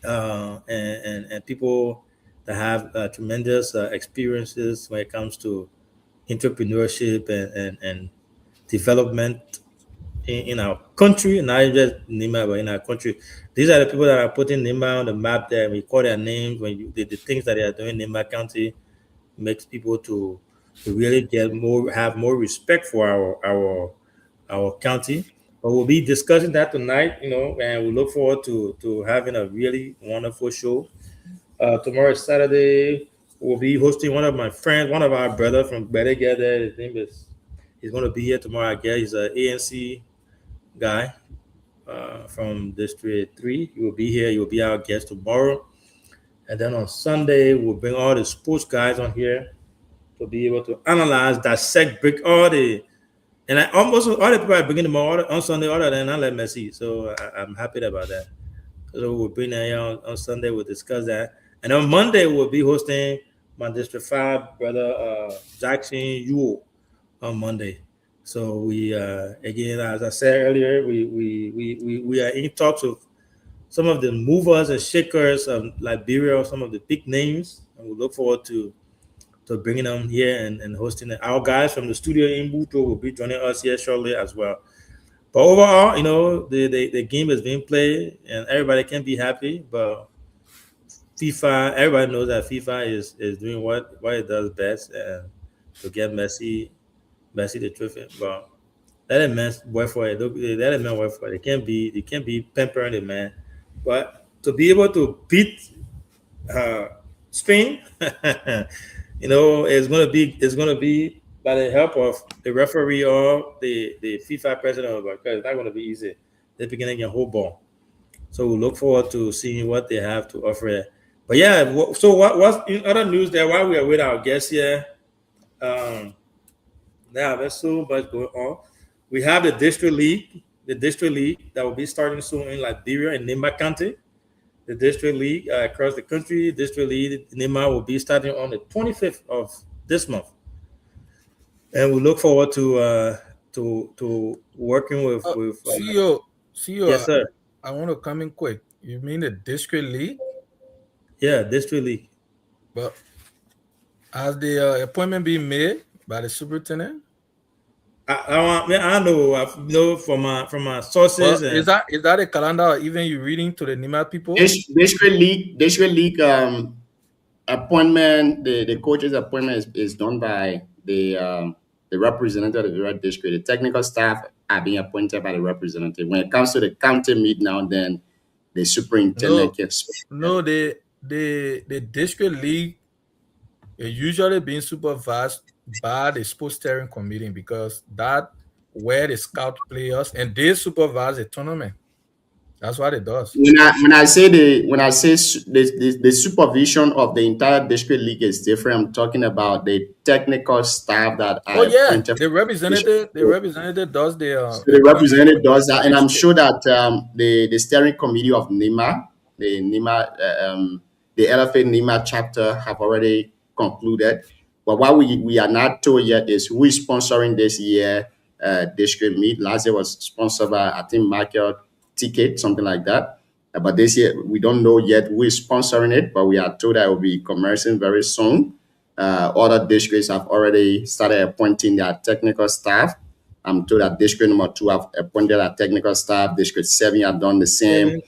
and people that have tremendous experiences when it comes to entrepreneurship and development in our country, not just Nimba, but in our country. These are the people that are putting Nimba on the map there. We call their names. When the things that they are doing in Nimba County makes people to really have more respect for our county. But we'll be discussing that tonight, and we look forward to having a really wonderful show. Tomorrow is Saturday. We'll be hosting one of my friends, one of our brothers from Beregede. His name he's going to be here tomorrow, I guess. He's an ANC guy from District 3. He will be here. He will be our guest tomorrow. And then on Sunday, we'll bring all the sports guys on here to be able to analyze, dissect, break all the people are bringing them on Sunday other than I let Messi. So I'm happy about that. So we'll bring that here on Sunday. We'll discuss that. And on Monday, we'll be hosting my District 5 brother, Jackson Yuo, on Monday. So we, again, as I said earlier, we are in talks some of the movers and shakers of Liberia, some of the big names, and we look forward to bringing them here and hosting it. Our guys from the studio in Buto will be joining us here shortly as well. But overall, the game is being played and everybody can be happy. But FIFA, everybody knows that FIFA is doing what it does best, and to get Messi the trophy. But let him man work for it. Let him man work for it. They can't be pampering the man. But to be able to beat Spain, it's gonna be by the help of the referee or the FIFA president, because it's not gonna be easy. They're beginning a whole ball. So we look forward to seeing what they have to offer. But yeah, so what's in other news there while we are with our guests here? Now there's so much going on. We have the district league that will be starting soon in Liberia and Nimba County. The district league across the country. District league in Nimba will be starting on the 25th of this month, and we look forward to working with. CEO, yes, sir. I want to come in quick. You mean the district league? Yeah, district league. But has the appointment been made by the superintendent? I know from my sources. Well, is that a calendar or even you reading to the Nima people? District league appointment. The coach's appointment is done by the representative of the district. The technical staff are being appointed by the representative. When it comes to the county meet now, then the superintendent gets. No, the district league is usually being supervised by the sports steering committee, because that where the scout players and they supervise the tournament. That's what it does. When I say the supervision of the entire district league is different, I'm talking about the technical staff that are appointed. The representative does so the representative does that, and I'm sure that the steering committee of NIMA, the LFA NIMA chapter have already concluded. But what we are not told yet is who is sponsoring this year district meet. Last year was sponsored by, I think, Market Ticket, something like that. But this year, we don't know yet who is sponsoring it, but we are told that it will be commencing very soon. Other districts have already started appointing their technical staff. I'm told that district number 2 have appointed their technical staff. District 7 have done the same.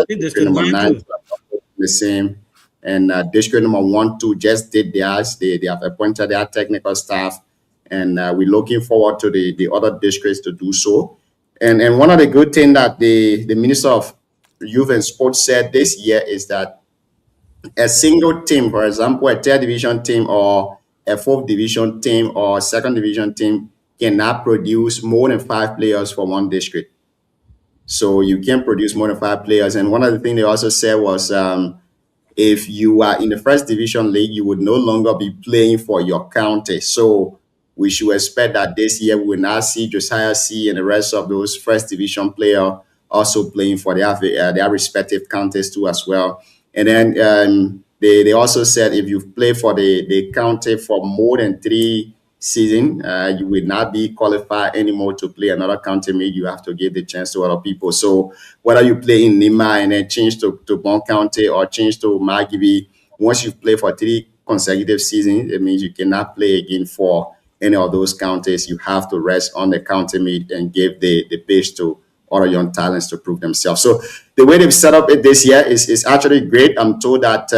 District number 9 have done the same. And district number 1, 2 just did theirs. They have appointed their technical staff. And we're looking forward to the other districts to do so. And one of the good things that the Minister of Youth and Sports said this year is that a single team, for example, a 3rd division team or a 4th division team or 2nd division team, cannot produce more than 5 players for one district. So you can produce more than 5 players. And one of the things they also said was if you are in the 1st division league, you would no longer be playing for your county. So we should expect that this year we will now see Josiah C and the rest of those 1st division players also playing for their respective counties too as well. And then they also said if you play for the county for more than 3 seasons, you will not be qualified anymore to play another county meet. You have to give the chance to other people. So whether you play in Nima and then change to Bon County or change to Margibi, once you play for 3 consecutive seasons, it means you cannot play again for any of those counties. You have to rest on the county meet and give the pitch to other young talents to prove themselves. So the way they've set up it this year is actually great. I'm told that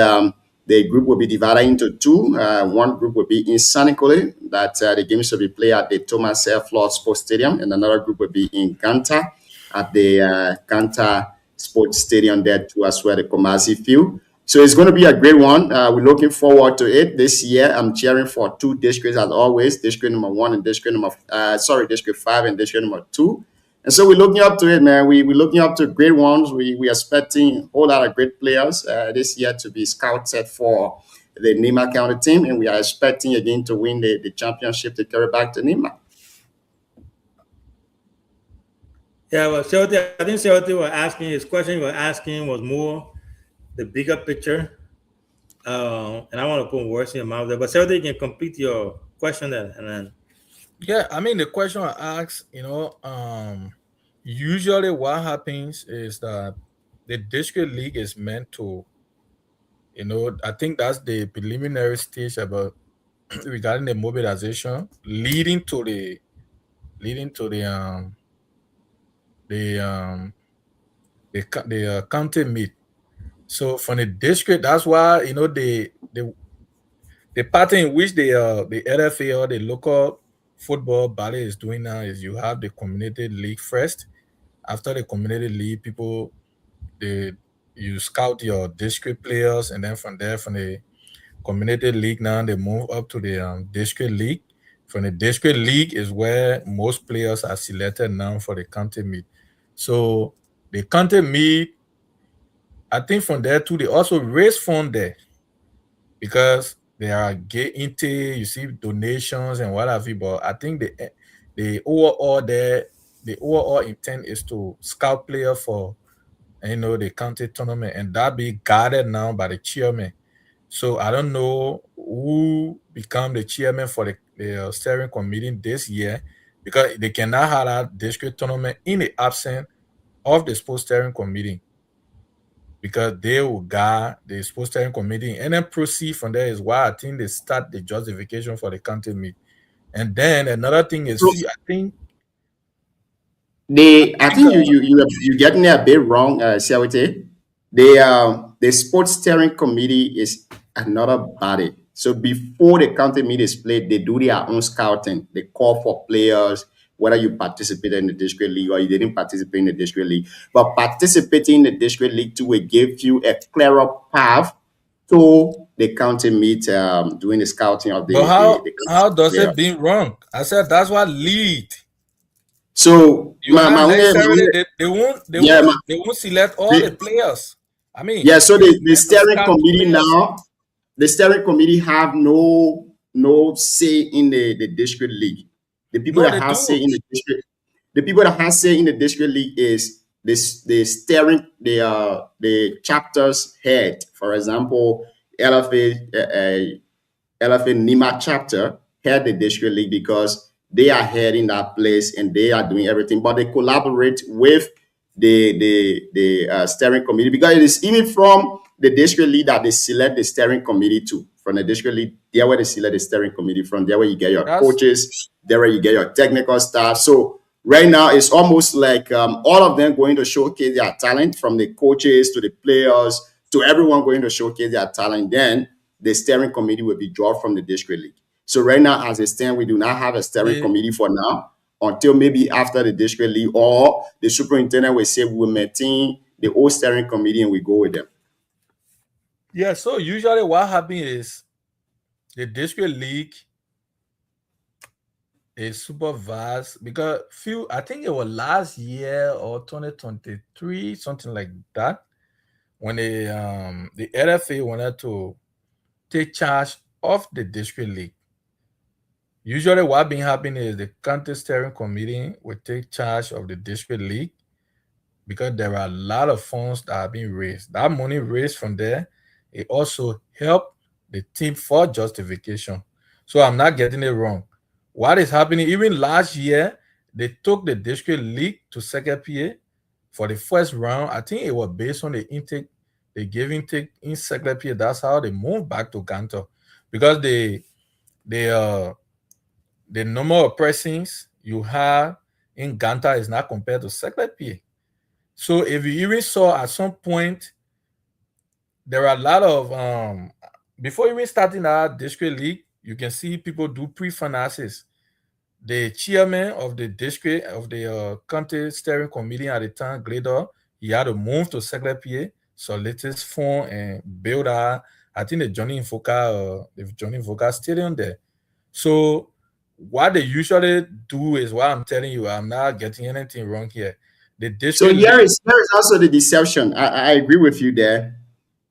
the group will be divided into 2. One group will be in Sanikole, that the games will be played at the Thomas Floyd Sports Stadium, and another group will be in Ganta at the Ganta Sports Stadium there too, as well, the Kumasi field. So it's going to be a great one. We're looking forward to it this year. I'm cheering for 2 districts as always, district number 1 and district 5 and district number 2. And so we're looking up to it, man. We're looking up to great ones. We're expecting a whole lot of great players this year to be scouted for the Nima County team. And we are expecting again to win the championship to carry back to Nima. Yeah, well, Shelty, I think Shelty was asking, his question he was asking was more the bigger picture. And I want to put words in your mouth there. But Shelty, you can complete your question there and then. Yeah, I mean, the question I asked, usually what happens is that the district league is meant to, I think that's the preliminary stage about regarding the mobilization leading to the county meet. So from the district, that's why the pattern in which the LFA or the local football body is doing now is you have the community league first. After the community league, you scout your district players, and then from there, from the community league, now they move up to the district league. From the district league is where most players are selected now for the county meet. So the county meet, I think from there too, they also raise funds there because they are intake, you see donations and what have you. But I think the overall intent is to scout players for the county tournament, and that be guarded now by the chairman. So I don't know who become the chairman for the steering committee this year, because they cannot have that district tournament in the absence of the sports steering committee, because they will guard the sports steering committee, and then proceed from there is why I think they start the justification for the county meet. And then another thing is, I think you're getting it a bit wrong, Siawete. The sports steering committee is another body. So before the county meet is played, they do their own scouting. They call for players, whether you participated in the district league or you didn't participate in the district league. But participating in the district league too will give you a clearer path to the county meet, doing the scouting of the. But how does it being wrong? I said that's what lead. So they won't select all the players. I mean, yeah. So the steering committee now, the steering committee have no say in the district league. The people that have say in the district league is the steering the chapter's head. For example, LFA Nima chapter head the district league because they are heading that place and they are doing everything, but they collaborate with the steering committee, because it is even from the district league that they select the steering committee to. From the district league, there where they select the steering committee from, there where you get your coaches, there where you get your technical staff. So right now it's almost like all of them going to showcase their talent, from the coaches to the players to everyone going to showcase their talent. Then the steering committee will be drawn from the district league. So right now, as it stands, we do not have a steering committee for now, until maybe after the district league, or the superintendent will say we will maintain the old steering committee and we go with them. Yeah, so usually what happens is the district league is supervised, because I think it was last year or 2023, something like that, when the LFA wanted to take charge of the district league. Usually what been happening is the county steering committee will take charge of the district league, because there are a lot of funds that are being raised. That money raised from there, it also help the team for justification. So I'm not getting it wrong. What is happening, even last year, they took the district league to second PA for the first round. I think it was based on the intake, they gave intake in second PA. That's how they moved back to Ganto, because the number of pressings you have in Ganta is not compared to second PA. So if you even saw at some point, there are a lot of before even starting our district league, you can see people do pre-finances. The chairman of the district of the county steering committee at the time, Glador, he had to move to second PA, solicit his fund and build I think the Johnny Invoca stadium there. So what they usually do is what I'm telling you. I'm not getting anything wrong here. The district. So here is also the deception. I agree with you there.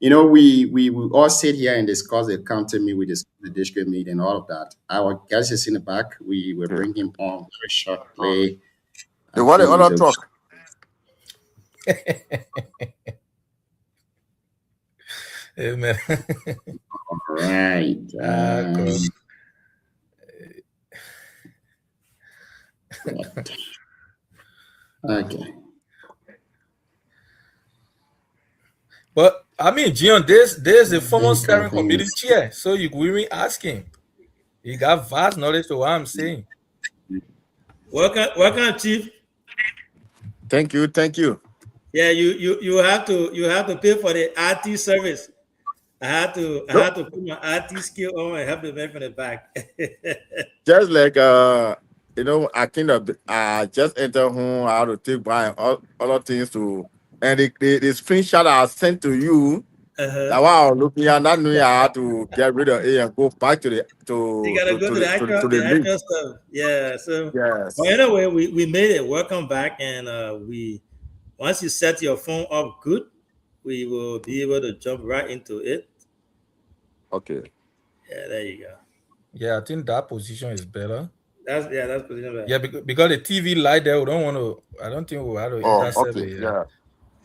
We all sit here and discuss the county meet, we discuss the district meet and all of that. Our guest is in the back. We will bring him on very shortly. They want the other talk. Amen. All right. Okay. But I mean, Gian, there's a former steering committee chair, so you could even ask him. He got vast knowledge to what I'm saying. Welcome, Chief. Thank you. Yeah, you have to pay for the RT service. I had to put my RT skill on and help the man from the back. Just like I just enter home, I had to take by other things to, and the screenshot I sent to you. That one I was looking at, not knowing I had to get rid of it and go back to the you gotta go to the actual stuff. Yeah. So yes. But anyway, we made it. Welcome back, and once you set your phone up good, we will be able to jump right into it. Okay. Yeah, there you go. Yeah, I think that position is better. That's position better. Yeah, because the TV light there, we don't want to. I don't think we'll have to intercept it. Yeah.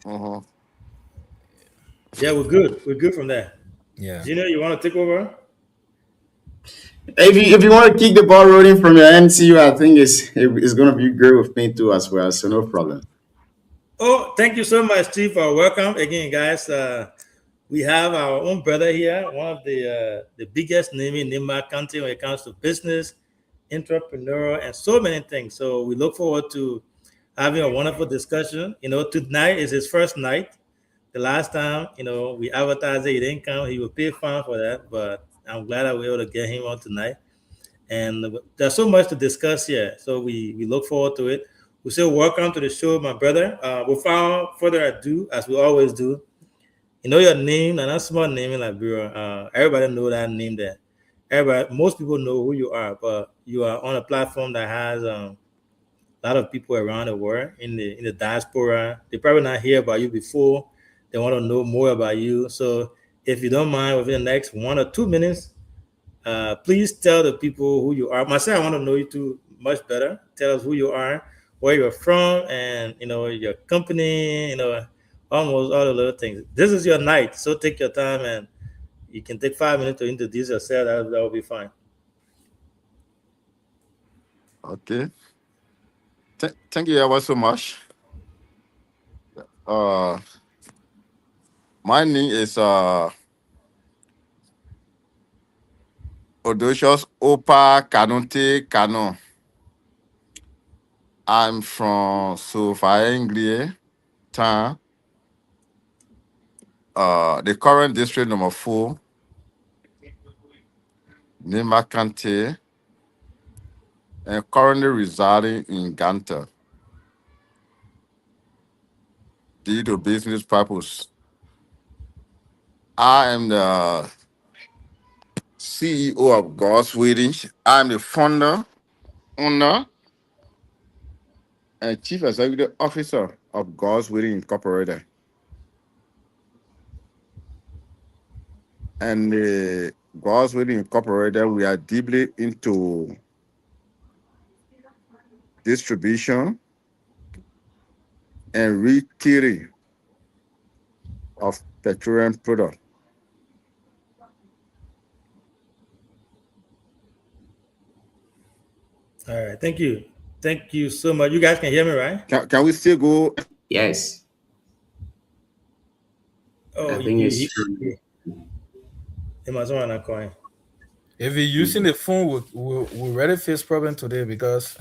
Mm-hmm. Yeah, we're good. We're good from there. Yeah. Gino, you want to take over? If you want to keep the ball rolling from your NCU, I think it's going to be great with me too as well. So no problem. Oh, thank you so much, Chief. Welcome again, guys. We have our own brother here, one of the biggest name in Nimba County when it comes to business, entrepreneur, and so many things. So we look forward to having a wonderful discussion. Tonight is his first night. The last time, we advertised it, he didn't come. He will pay fine for that, but I'm glad I was able to get him on tonight. And there's so much to discuss here. So we look forward to it. We say welcome to the show, my brother. Without further ado, as we always do, your name, and that's small name in Liberia. Everybody know that name there. Most people know who you are, but you are on a platform that has a lot of people around the world in the diaspora. They probably not hear about you before. They want to know more about you. So if you don't mind, within the next 1 or 2 minutes, please tell the people who you are. Myself, I want to know you too much better. Tell us who you are, where you're from, and your company, almost all the little things. This is your night, so take your time, and you can take 5 minutes to introduce yourself. That will be fine. Okay. Thank you ever so much. My name is Odocious Opa Kanonte Kano. I'm from Sofaenglie Town, the current district number 4, Nimba County, and currently residing in Ganta due to business purpose. I am the CEO of God's Wedding. I'm the founder, owner, and chief executive officer of God's Wedding Incorporated. And the God's Wedding Incorporated, we are deeply into distribution and retailing of petroleum products. All right, thank you so much. You guys can hear me, right? Can we still go? Yes. Oh, I think it's must want to coin. If you're using the phone, we really face problem today because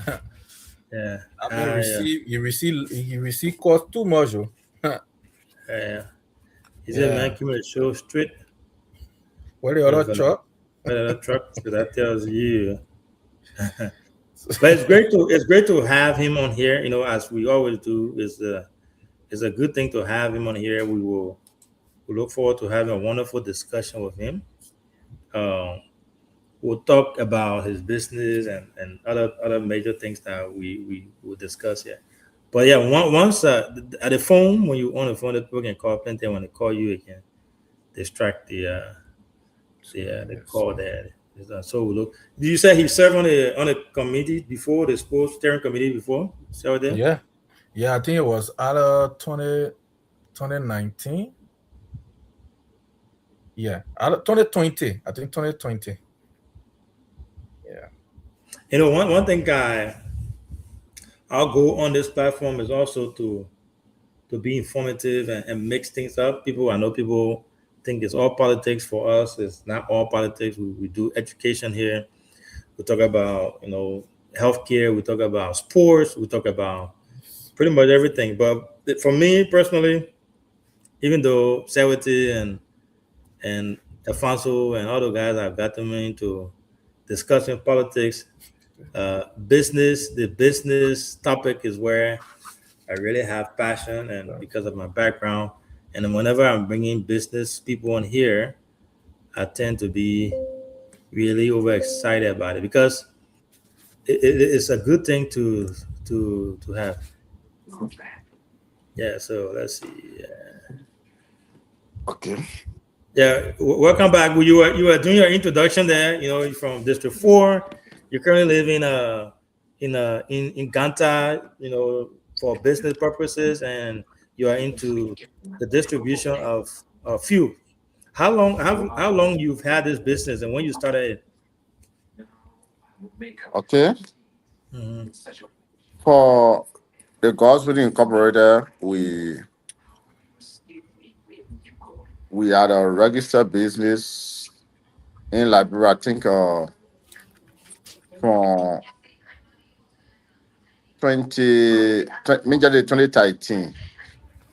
yeah, you receive calls too much. Yeah. Is it man keep the show straight? What the other truck? What the other truck? So that tells you. But it's great to have him on here. As we always do, it's a good thing to have him on here. We look forward to having a wonderful discussion with him. We'll talk about his business and other major things that we will discuss here. But yeah, once at the phone, when you on the phone, the people can call plenty. When they call you, it can distract the call there. So we look. Did you say he served on a committee before, the sports steering committee before? Yeah, I think it was either 2019. Yeah, 2020. I think 2020. Yeah. One thing I'll go on this platform is also to be informative and mix things up. I know people think it's all politics. For us, it's not all politics. We do education here. We talk about, healthcare. We talk about sports. We talk about pretty much everything. But for me personally, even though Sewity and Alfonso and all the guys have gotten me into discussing politics, the business topic is where I really have passion, and because of my background, and then whenever I'm bringing business people on here, I tend to be really overexcited about it because it's a good thing to have. Yeah. So let's see. Okay. Yeah. Welcome back. You were doing your introduction there. You're from District 4. You're currently living in Ganta. For business purposes, and you are into the distribution of fuel. How long you've had this business, and when you started it? Okay. Mhm. For the Godswill Incorporated, we had a registered business in Liberia, I think from 2013.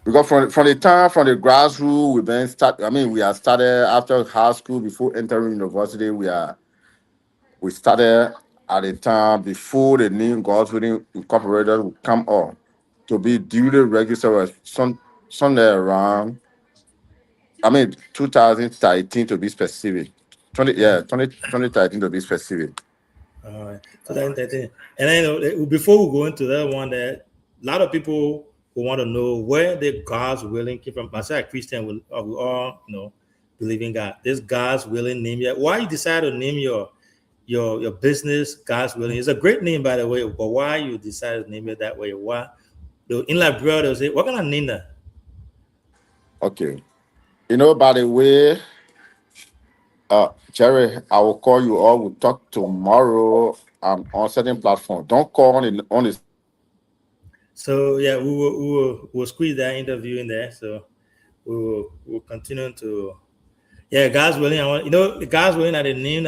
Because from the time from the grassroots, we have started after high school before entering university. We started at the time before the name Godswill Incorporated would come up to be duly registered somewhere around 2013 to be specific. 2013 to be specific. All right. So and then before we go into that one, that a lot of people will want to know where the God's willing came from. Myself, Christian, we all believe in God. This God's willing name. Why you decided to name your business God's willing? It's a great name, by the way. But why you decided to name it that way? Why? In Liberia, they'll say, "What kind of name that?" Okay. By the way, Jerry, I will call you or we'll talk tomorrow on certain platform. Don't call on this. So yeah, we'll squeeze that interview in there. So we'll continue to God's willing. God's willing at the name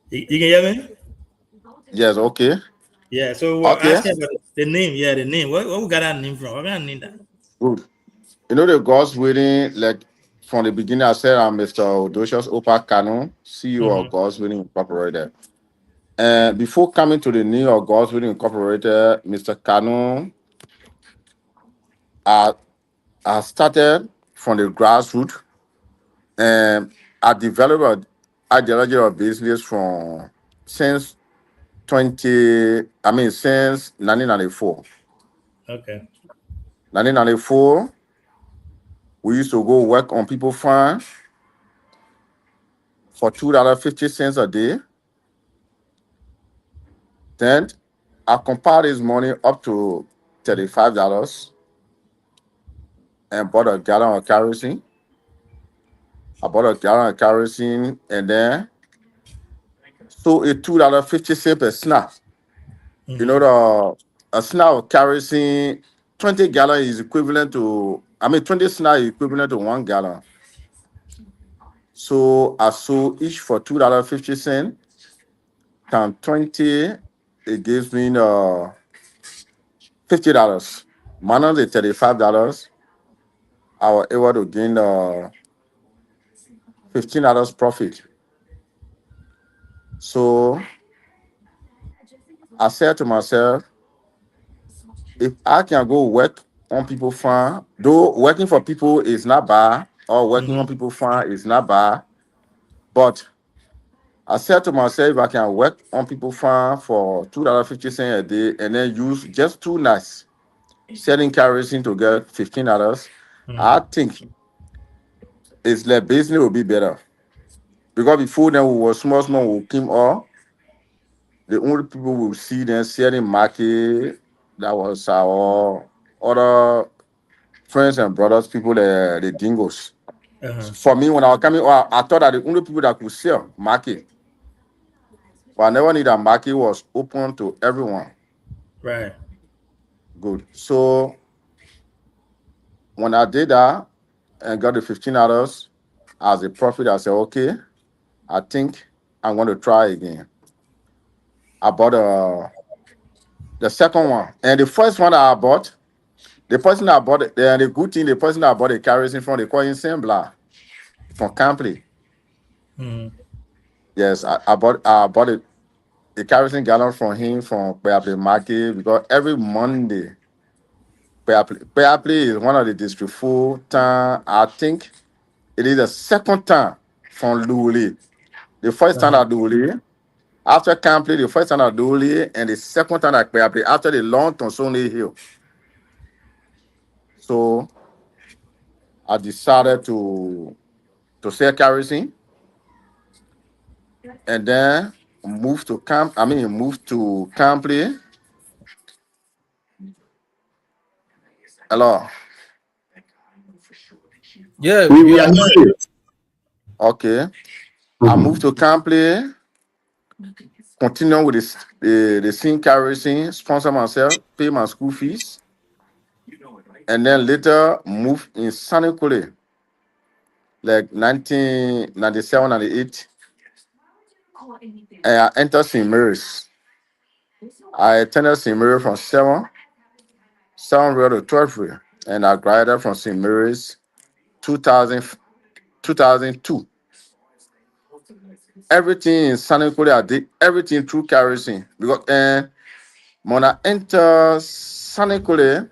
you can hear me? Yes, okay. Yeah, so we're asking about the name. Yeah, the name. Where we got that name from? What kind of name that? Good. The God's willing, like from the beginning, I said I'm Mr. Odosius Opa Kanu, CEO of God's Willing Incorporated. And before coming to the name of God's Willing Incorporated, Mr. Kanu, I started from the grassroots, and I developed an ideology of business since 1994. Okay. 1994, we used to go work on people's farms for $2.50 a day. Then I compared this money up to $35 and bought a gallon of kerosene. I bought a gallon of kerosene and then sold it $2.50 per snap. A snap of kerosene, 20 gallon is equivalent to, 20 snap is equivalent to 1 gallon. So I sold each for $2.50 times 20, it gives me $50. Minus the $35, I was able to gain $15 profit. So I said to myself, if I can go work on people's farm, though working for people is not bad, or working on people's farm is not bad, but I said to myself, if I can work on people's farm for $2.50 a day and then use just 2 nights selling kerosene to get $15, I think it's like business will be better. Because before then we were small, we came up. The only people we see them selling market, that was our other friends and brothers, people, the dingoes. For me, when I was coming, I thought that the only people that could sell market, but I never knew that market was open to everyone. Right. Good. So when I did that and got the $15 as a profit, I said, okay, I think I'm going to try again. I bought the second one. And the first one that I bought, the person that bought it, and the good thing, the person that bought the kerosene from, they call him Sembla from Campley. Mm-hmm. Yes, I bought it, the kerosene gallon from him from Peapley Market, because every Monday, Peapley is one of the district food town. I think it is the second time from Luli. The first time at Luli, after Campley, the first time at Luli, and the second time at Peapley, after the long Tonsoni Hill. So I decided to sell kerosene and then move to Campley. Hello. Yeah, We are here. Okay. I moved to Campley, continue with the same kerosene, sponsor myself, pay my school fees, and then later move in Sanikole, like 1997, 98. And I entered St. Mary's. I attended St. Mary's from 7 real to 12 real, and I graduated from St. Mary's 2002. Everything in Sanikole, I did everything through kerosene. Because when I enter Sanikole,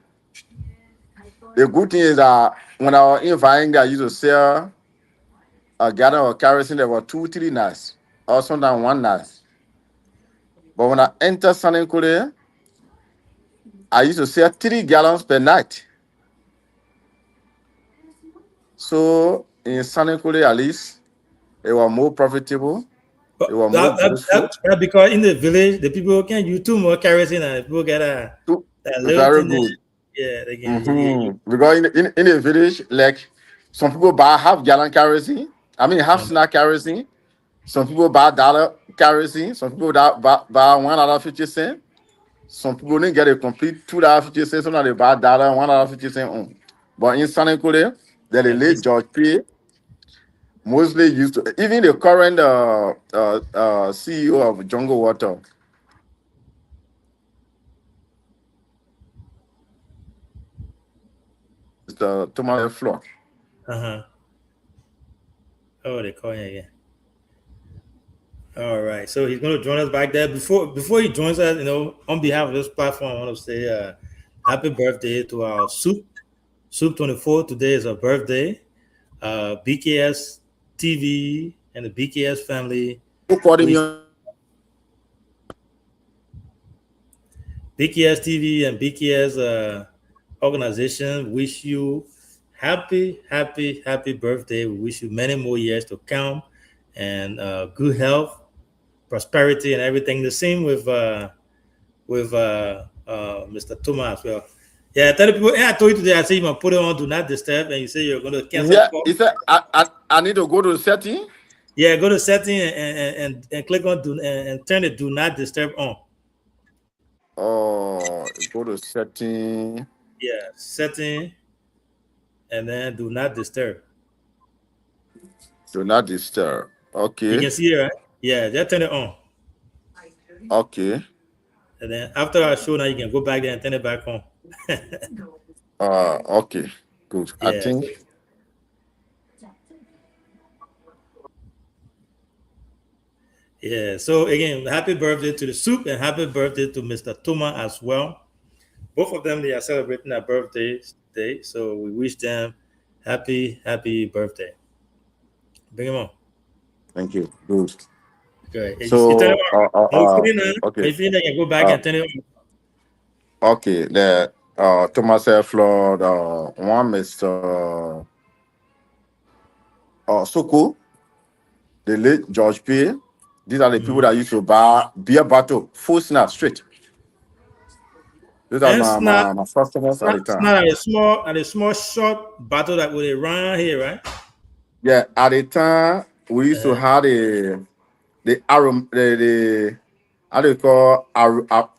the good thing is that when I was in Varenga, I used to sell a gallon of kerosene. There were 2-3 nights, or sometimes 1 night. But when I enter Sanikole, I used to sell 3 gallons per night. So in Sanikole, at least, it was more profitable. It was more useful. That because in the village, the people can use too much kerosene and people get a Very good. Yeah, they can. Because in the village, like some people buy half-gallon kerosene. I mean half-snack kerosene. Some people buy $1 kerosene. Some people buy $1.50. Some people didn't get a complete $2.50. Some they buy $1.50. But in Sanikole, the late George P. mostly used to, even the current CEO of Jungle Water. Mr. Thomas Floor. Oh, they call him again. All right, so he's going to join us back there. Before he joins us, on behalf of this platform, I want to say happy birthday to our Soup 24. Today is her birthday. BKS TV and the BKS family. BKS TV and BKS organization wish you happy birthday. We wish you many more years to come and good health, prosperity, and everything. The same with Mr. Thomas. Well, yeah, tell the people. I told you today. I said you must put it on Do Not Disturb, and you say you're going to cancel. Yeah, he said I need to go to setting. Yeah, go to setting and click on and turn the Do Not Disturb on. Oh, go to setting. Yeah, setting, and then Do Not Disturb. Do Not Disturb. Okay. You can see it, right? Yeah, just turn it on. Okay. And then after our show, now you can go back there and turn it back on. Okay, good. Yeah. I think. Yeah. So again, happy birthday to the Soup and happy birthday to Mr. Tuma as well. Both of them, they are celebrating their birthdays today, so we wish them happy birthday. Bring them on. Thank you. Good. Okay. So, okay. If you can go back and turn it on. Okay. The Thomas Flood, one Mr. Soko, the late George P. These are the people that used to buy beer bottle, full snap straight. These are my customers at the time. Not a small short bottle that would run here, right? Yeah, at the time we used to have the how they call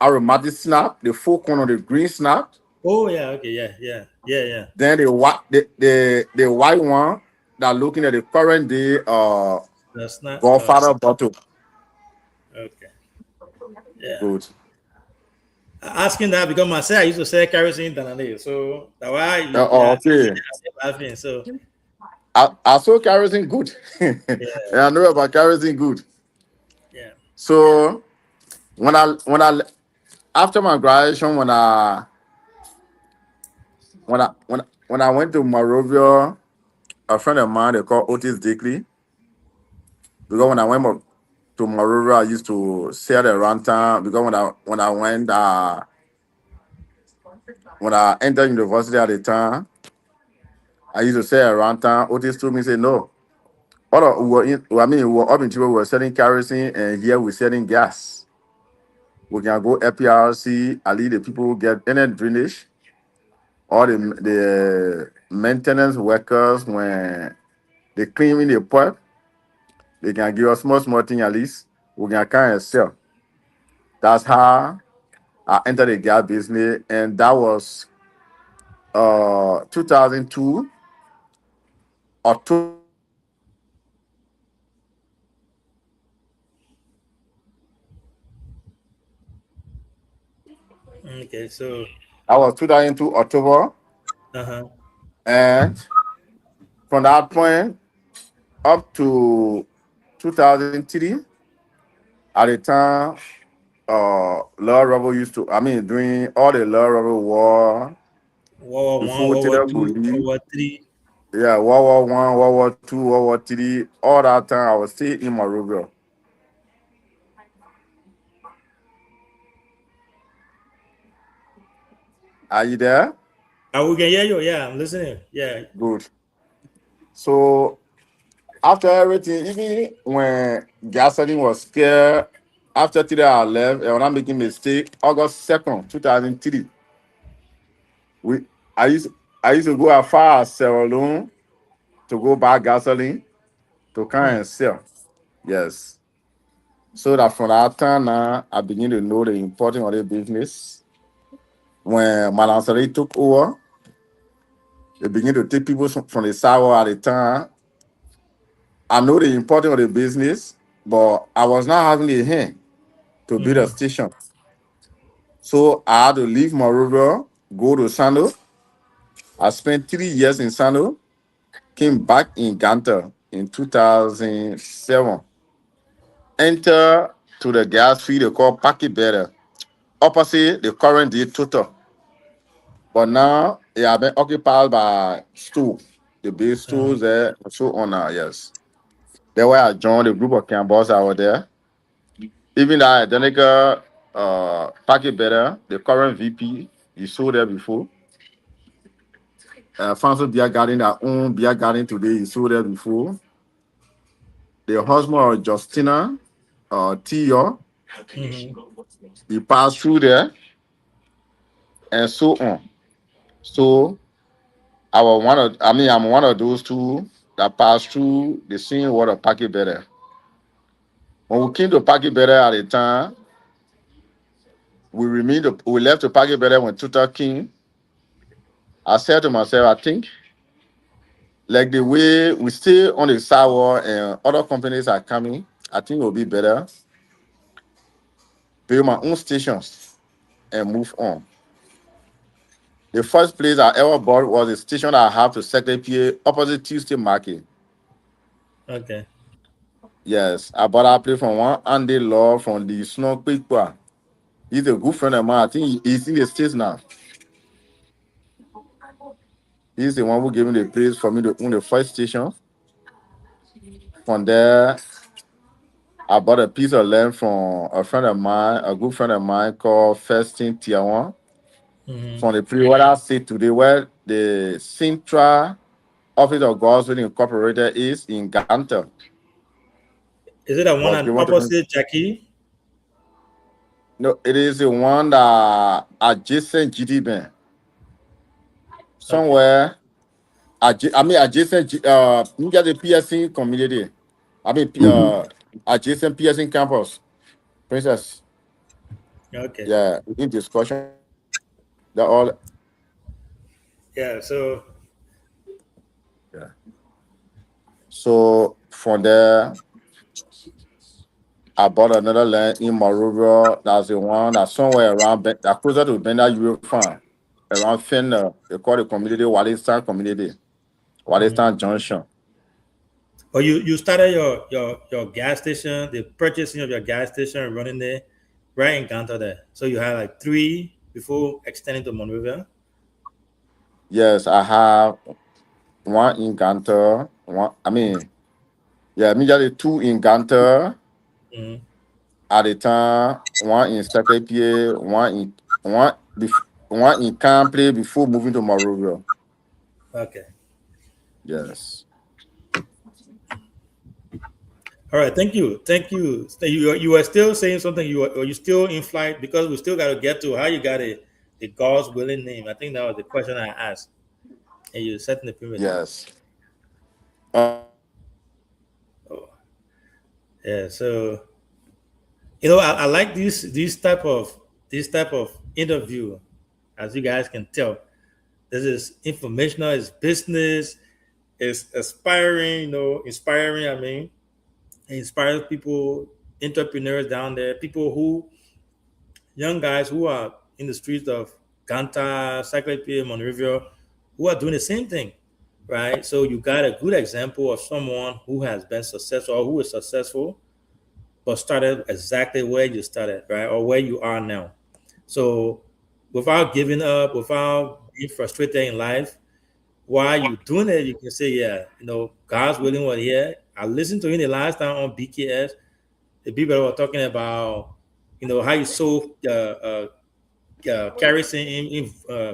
aromatic snap, the full corn of the green snap. Oh yeah, okay, yeah. Then the white one that looking at the current day That's not Godfather bottle. okay. Yeah. Good. Asking that because myself I used to sell kerosene Danale, so that's why Okay. laughing. So I saw kerosene good. yeah. I know about kerosene good. Yeah. So when I after my graduation, when I went to Monrovia, a friend of mine they call Otis Dickley. Because when I went to Monrovia, I used to sell the rantan. Because when I entered university at the time, I used to sell a rantan. Otis told me, say no. We were up in Chiba, we were selling kerosene, and here we're selling gas. We can go FPRC, I lead the people who get any drainage, all the maintenance workers, when they clean in the pipe, they can give us small thing at least. We can kind of sell. That's how I entered the gas business, and that was 2002 October. Okay, so That was 2002 October, uh-huh. and from that point up to 2003, at the time, Lord Rebel used to, during all the Lord Rebel war, World War One, before World War Taylor Two, World Buli, War Three. yeah, World War One, World War Two, World War Three, all that time I was still in Monrovia. Are you there? We can hear you. Yeah, I'm listening. Yeah. Good. So after everything, even when gasoline was scarce, after 3 I left, and when I'm making mistake, August 2nd, 2003, I used to go as far as Sierra Leone to go buy gasoline to come and sell. Yes. So that from that time now, I begin to know the importance of the business. When Malansari took over, they begin to take people from the sour at the time. I know the importance of the business, but I was not having a hand to build a station. So I had to leave Monrovia, go to Sando. I spent 3 years in Sando, came back in Ganta in 2007. Enter to the gas field they call Paki Better, opposite the current day Total. But now it has been occupied by Stu, the big stores there, and so on. Yes. That's why I joined the group of campers out there. Even that identical Paki Better, the current VP, he saw there before. Fancy Beer Garden, that own beer garden today, he saw there before. The husband of Justina, Tio, he passed through there, and so on. So I'm one of those two that passed through the same word of Paki Better. When we came to Paki Better at the time, we left to Paki Better when Tuta came. I said to myself, I think, like the way we stay on the sidewalk and other companies are coming, I think it will be better. Build my own stations and move on. The first place I ever bought was a station that I have to Secretary opposite Tuesday Market. Okay. Yes, I bought that place from one Andy Law from the Snow Creek Bar. He's a good friend of mine. I think he's in the States now. He's the one who gave me the place for me to own the first station. From there, I bought a piece of land from a friend of mine, a good friend of mine called Festin Tiawan. From the pre-water state today, where the Central Office of Goswell Incorporated is in Ganta. Is it the one on opposite Jackie? No, it is the one that adjacent GD Bank. Somewhere, adjacent, you get the PSC community. Adjacent PSC campus, Princess. Okay. Yeah, in discussion, that all. Yeah. So Yeah. So from there, I bought another land in Monrovia. That's the one that's somewhere around that closer to Bender Euro Farm, around Fender. They call the community Wallistan Community, Wallistan Junction. But you started your gas station, the purchasing of your gas station and running there right in Ganta there. So you had like 3 before extending to Monrovia. Yes, I have one in Ganta. Immediately 2 in Ganta Mhm. at the time. One in Secretary, one in Campley before moving to Monrovia. Okay. Yes. All right. Thank you. Thank you. So you were still saying something. Are you still in flight because we still got to get to how you got the God's willing name. I think that was the question I asked, and you said in the primitive. Yes. Oh, yeah. So I like these type of interview, as you guys can tell. This is informational, it's business, it's aspiring, inspiring. I mean, it inspires people, entrepreneurs down there, young guys who are in the streets of Ganta, Cyclopedia, Monrovia, who are doing the same thing, right? So you got a good example of someone who has been successful or who is successful, but started exactly where you started, right? Or where you are now. So without giving up, without being frustrated in life, while you're doing it, you can say, yeah, God's willing was here. I listened to him the last time on BKS. The people were talking about, how you sold kerosene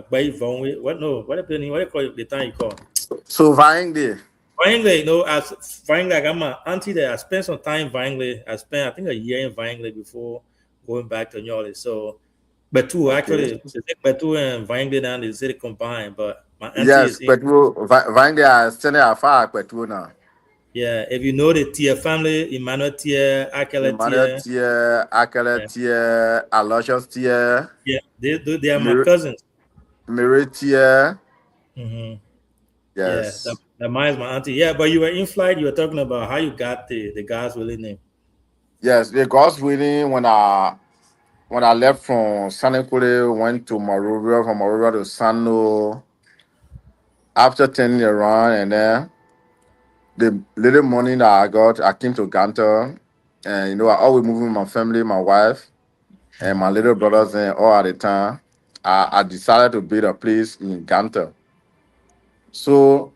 by Vonwe. What do you call it the time you call? So Vaingde. Vaingley, as Vaingley, I got my auntie there. I spent some time in Vaingley. I spent, I think, a year in Vaingley before going back to New Orleans. So, Betu, actually, Betu and Vaingley now, they say they combined, but my auntie Yes, is in. Vaingde is standing afar Petro now. Yeah, if you know the Tier family, Emmanuel Tier, Akela Emmanuel Tier. Tier, Akele Yeah, Tier, Aloysius Tier, yeah, they are my cousins. Mary Tier. Hmm. Yeah, Yes. that mine is my auntie. Yeah, but you were in flight. You were talking about how you got the God's willing name. Yes, the God's willing when I left from Sanekule, went to Monrovia, from Monrovia to Sano. After turning around, and then the little money that I got, I came to Ganta, and I always moving with my family, my wife, and my little brothers, and all at the time. I decided to build a place in Ganta. So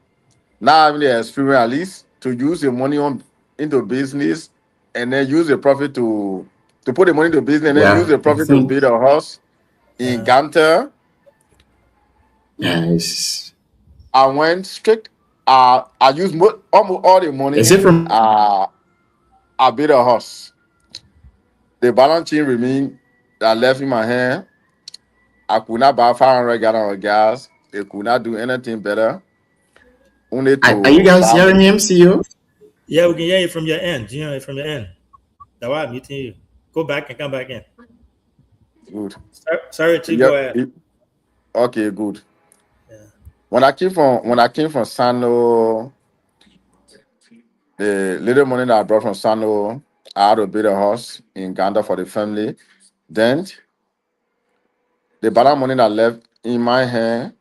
now I have the experience at least to use the money into business, and then use the profit to put the money into business, and then use Yeah, the I profit to think build a house in Ganta. yes. I went straight. I used almost all the money. Is it from I built a house. The balance sheet remained that left in my hand. I could not buy 500 gallons of gas. They could not do anything better. Only are you to guys buy hearing him, CEO? Yeah, we can hear you from your end. Junior, from your end. That's why I'm muting you. Go back and come back in. good. Sorry, Chief, go Yep. ahead. Okay, good. Yeah. When I came from Sano, the little money that I brought from Sano, I had to build a house in Ghana for the family. Then the balance money that left in my hand,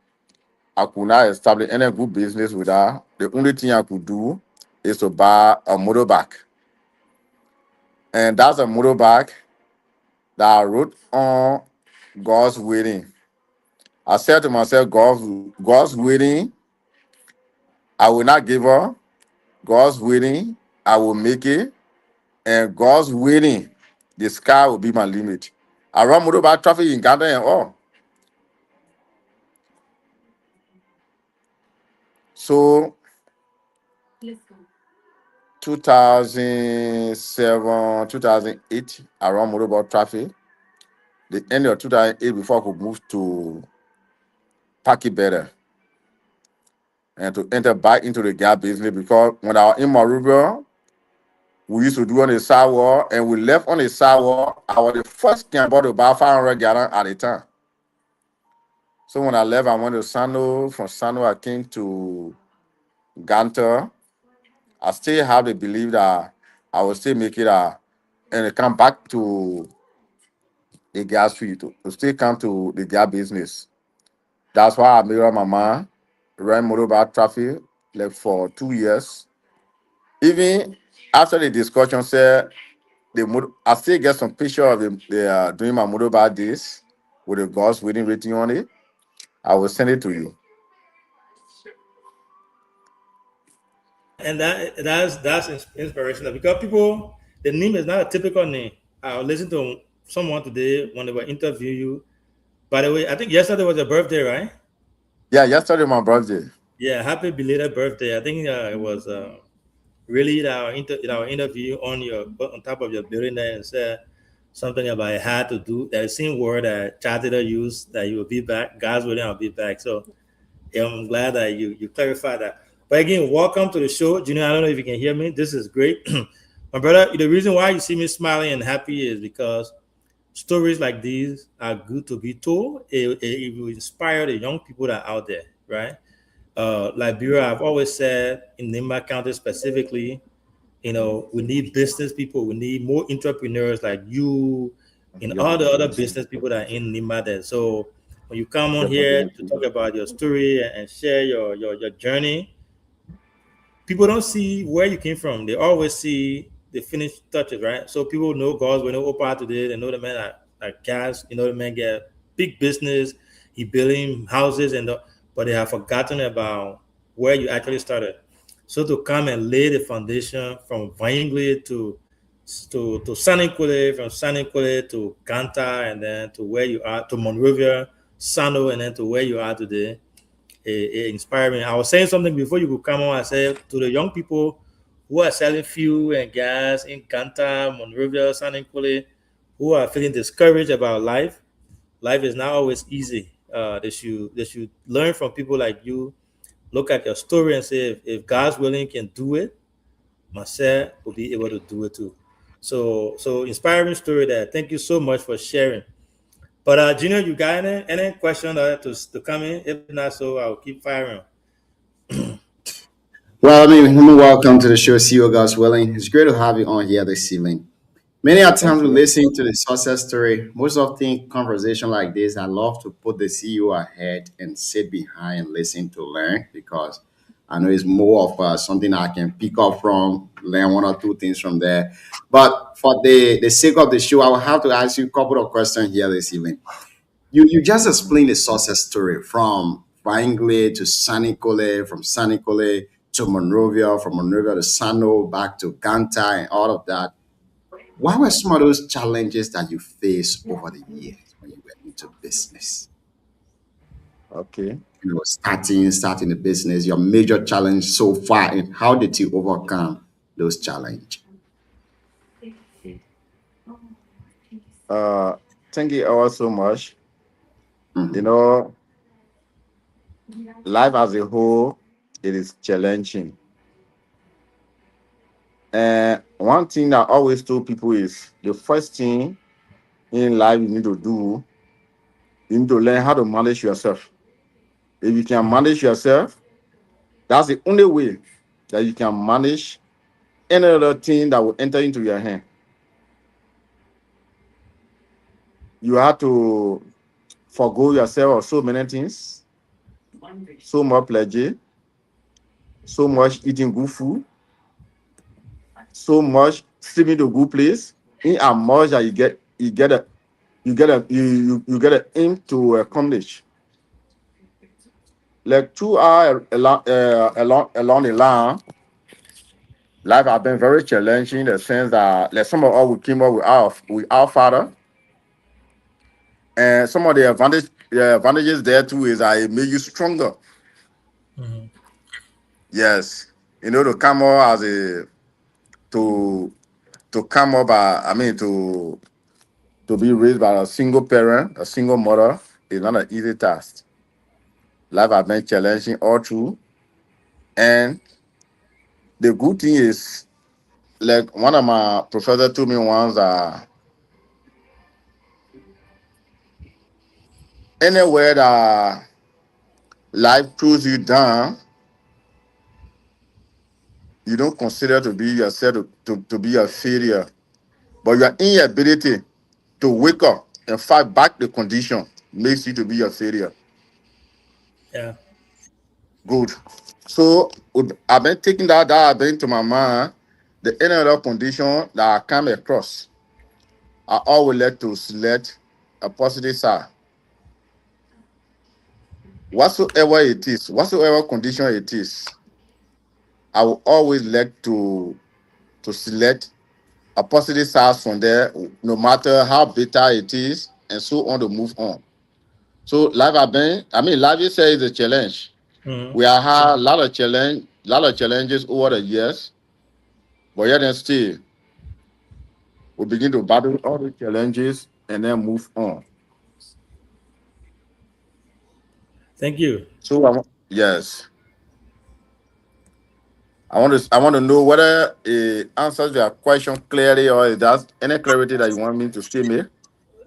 I could not establish any good business with that. The only thing I could do is to buy a motorbike. And that's a motorbike that I wrote on God's waiting. I said to myself, God's waiting, I will not give up. God's waiting, I will make it. And God's waiting, the sky will be my limit. I run motorbike traffic in Ghana and all. So 2007, 2008, I run motorbike traffic. The end of 2008 before I could move to Paki Better and to enter back into the gas business, because when I was in Monrovia, we used to do on the sidewalk, and we left on the sidewalk. I was the first can bought about 500 gallons at a time. So when I left, I went to Sano. From Sano, I came to Ganta. I still have the belief that I will still make it and come back to the gas field to still come to the gas business. That's why I made up my mind, ran motorbike traffic like for 2 years. Even after the discussion said I still get some picture of the doing my motorbike days with the God's waiting rating on it. I will send it to you. And that's inspirational because people, the name is not a typical name. I listened to someone today when they were interviewing you. By the way, I think yesterday was your birthday, right? Yeah, yesterday my birthday. Yeah, happy belated birthday. I think it was really our interview on top of your building there and said something about it had to do that same word that Chatita used that you will be back. God's willing, I'll be back. So yeah, I'm glad that you clarified that. But again, welcome to the show, Junior. I don't know if you can hear me. This is great, my brother. The reason why you see me smiling and happy is because stories like these are good to be told. It will inspire the young people that are out there, right? Liberia, I've always said in Nimba County specifically, we need business people. We need more entrepreneurs like you and all the other business people that are in Nimba there. So when you come on here to talk about your story and share your journey, people don't see where you came from. They always see the finished touches, right? So people know God's when they open out today. They know the man at gas. The man get big business. He building houses but they have forgotten about where you actually started. So to come and lay the foundation from Vaingli to Saninkule, from Saninkule to Ganta, and then to where you are, to Monrovia, Sano, and then to where you are today, it inspired me. I was saying something before you could come on. I said to the young people who are selling fuel and gas in Ganta, Monrovia, Saninkule, who are feeling discouraged about life is not always easy. They should learn from people like you. Look at your story and say, if God's willing can do it, Marcel will be able to do it too. So inspiring story there. Thank you so much for sharing. But Junior, you got any question to come in? If not, so I'll keep firing. Well, welcome to the show. See you, God's willing. It's great to have you on here this evening. Many a times we listen to the success story. Most often, conversation like this, I love to put the CEO ahead and sit behind and listen to learn because I know it's more of something I can pick up from, learn one or two things from there. But for the sake of the show, I will have to ask you a couple of questions here this evening. You just explained the success story from Vaingli to Saninkule, from Saninkule to Monrovia, from Monrovia to Sano, back to Ganta and all of that. What were some of those challenges that you faced over the years when you went into business? Okay. Starting the business, your major challenge so far, and how did you overcome those challenges? Thank you all so much. Life as a whole, it is challenging. And one thing that I always told people is the first thing in life you need to do, you need to learn how to manage yourself. If you can manage yourself, that's the only way that you can manage any other thing that will enter into your hand. You have to forgo yourself of so many things, so much pleasure, so much eating good food, so much sleeping to good place. In as much that you get an aim to accomplish. Like 2 hours along the line, life has been very challenging in the sense that like some of us we came up with our father. And some of the advantages there too is that it makes you stronger. Mm-hmm. Yes. To come up as to come up to be raised by a single parent, a single mother is not an easy task. Life has been challenging all through. And the good thing is like one of my professors told me once, anywhere that life throws you down, you don't consider to be yourself to be a failure, but your inability to wake up and fight back the condition makes you to be a failure. Yeah. Good. So I've been taking that I've been to my mind. The any other condition that I come across, I always like to select a positive side. Whatsoever it is, whatsoever condition it is, I will always like to select a positive side from there, no matter how bitter it is, and so on to move on. So life is a challenge. Mhm. We have had a lot of challenges over the years, but yet and still we begin to battle all the challenges and then move on. Thank you. So yes, I want to know whether it answers your question clearly or is that any clarity that you want me to still make.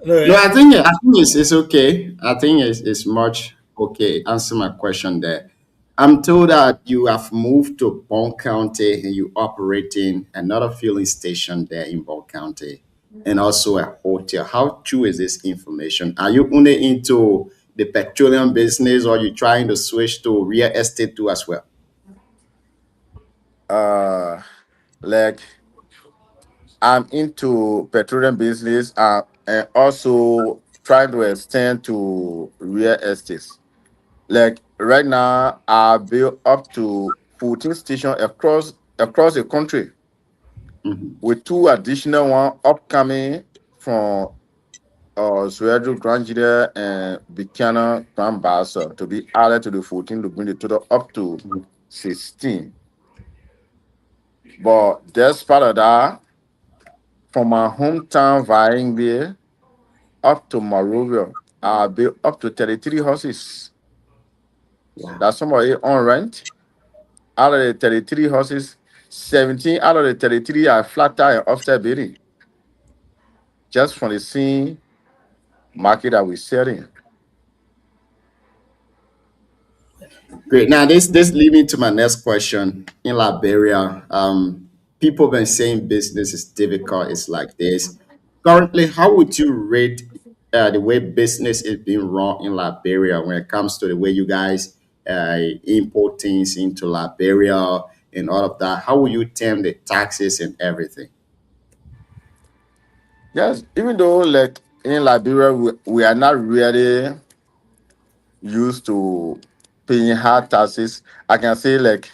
No, I think it's okay. I think it's much okay. Answer my question there. I'm told that you have moved to Bond County and you operating another filling station there in Bond County and also a hotel. How true is this information? Are you only into the petroleum business or you trying to switch to real estate too as well? Like I'm into petroleum business and also trying to extend to real estate. Like right now, I built up to 14 stations across the country, with two additional one upcoming from Suedo Grand Jide and Buchanan Grand Bassa to be added to the 14 to bring the total up to 16. But despite of that, from my hometown Vaingbe up to Monrovia, I built up to 33 horses. That's somebody on rent. Out of the 33 horses, 17 out of the 33 are flat tire and offset bidding. Just from the same market that we're selling. Great. Now this lead me to my next question. In Liberia, people been saying business is difficult. It's like this. Currently, how would you rate the way business is being run in Liberia when it comes to the way you guys import things into Liberia and all of that? How would you term the taxes and everything? Yes, even though like in Liberia, we are not really used to paying high taxes. I can say like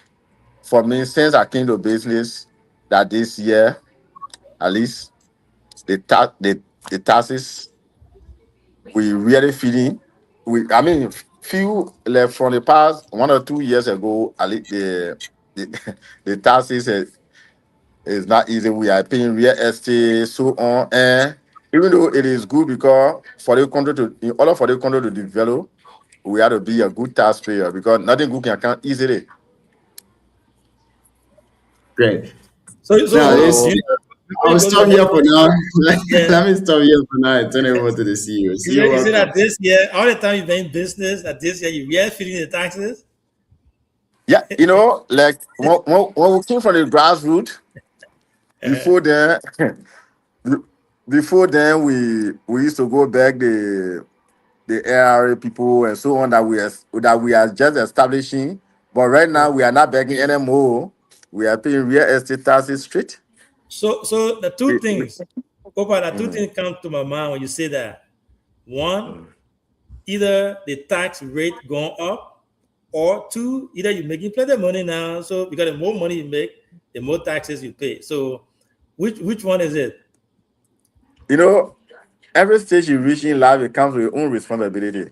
for me, since I came to business, that this year at least the taxes we really feeling. Few like from the past 1 or 2 years ago, at least the, the taxes is not easy. We are paying real estate, so on, and even though it is good because for the country to in order for the country to develop, we have to be a good taxpayer because nothing good can come easily. Great. So Now this So before I'll you go to stop the here next for one, now. yeah, Let me stop here for now and turn it over to the CEO. CEO, you say welcome. that this year, all the time you've been in business, that this year you are feeling the taxes. yeah, like when we came from the grassroots, before then, before then we used to go back the ARA people and so on that we are just establishing. But right now we are not begging anymore. We are paying real estate taxes straight. So the two things, Opa, the two Mhm. things come to my mind when you say that. One, either the tax rate going up, or two, either you're making plenty of money now, so because the more money you make, the more taxes you pay. So which one is it? You know, every stage you reach in life, it comes with your own responsibility.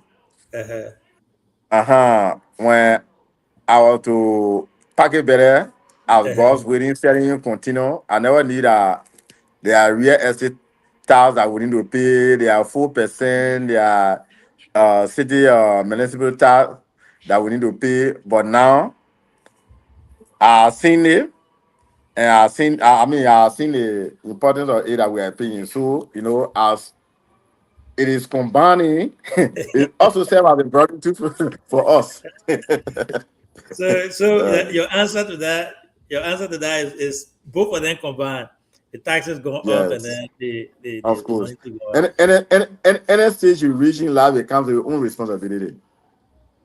Uh-huh. When I was to pack it better, as Uh-huh. boss waiting, selling you continue. I never need there are real estate tax that we need to pay. There are 4%. There are city municipal tax that we need to pay. But now I've seen it. And I've seen the importance of it that we are paying. So, as it is combining, it also serves as a burden too for us. So your answer to that is both of them combined. The taxes go up and Yes, then the of course. money to go up. And any stage you reach in life, it comes with your own responsibility.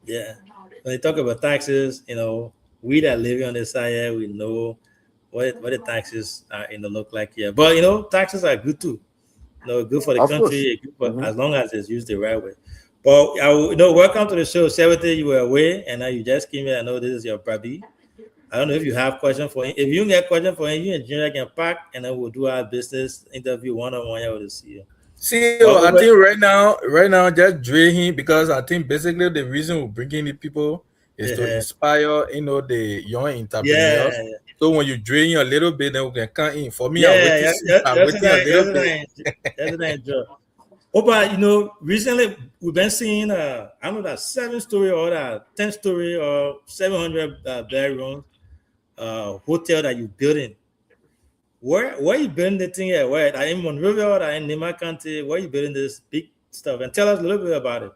Yeah. When you talk about taxes, we that live on this side here, we know what the taxes are look like here. But taxes are good too. Good for the Of course. country, good for, as long as it's used the right way. But welcome to the show. Seventy, you were away, and now you just came here. I know this is your baby. I don't know if you have question for him. If you get question for him, you and Junior can pack, and then we'll do our business interview one-on-one here with the CEO. CEO, I think right now, just drill him, because I think basically the reason we're bringing the people is to inspire, the young entrepreneurs. Yeah. So when you drain a little bit, then we can come in. For me, That's I'm waiting a little bit. That's what I enjoy. Oh, but recently we've been seeing I don't know, that 7-story or that 10-story or 700 bedroom hotel that you're building. Where you building the thing at? Where? Are in Monrovia or in Nima County? Where you building this big stuff? And tell us a little bit about it.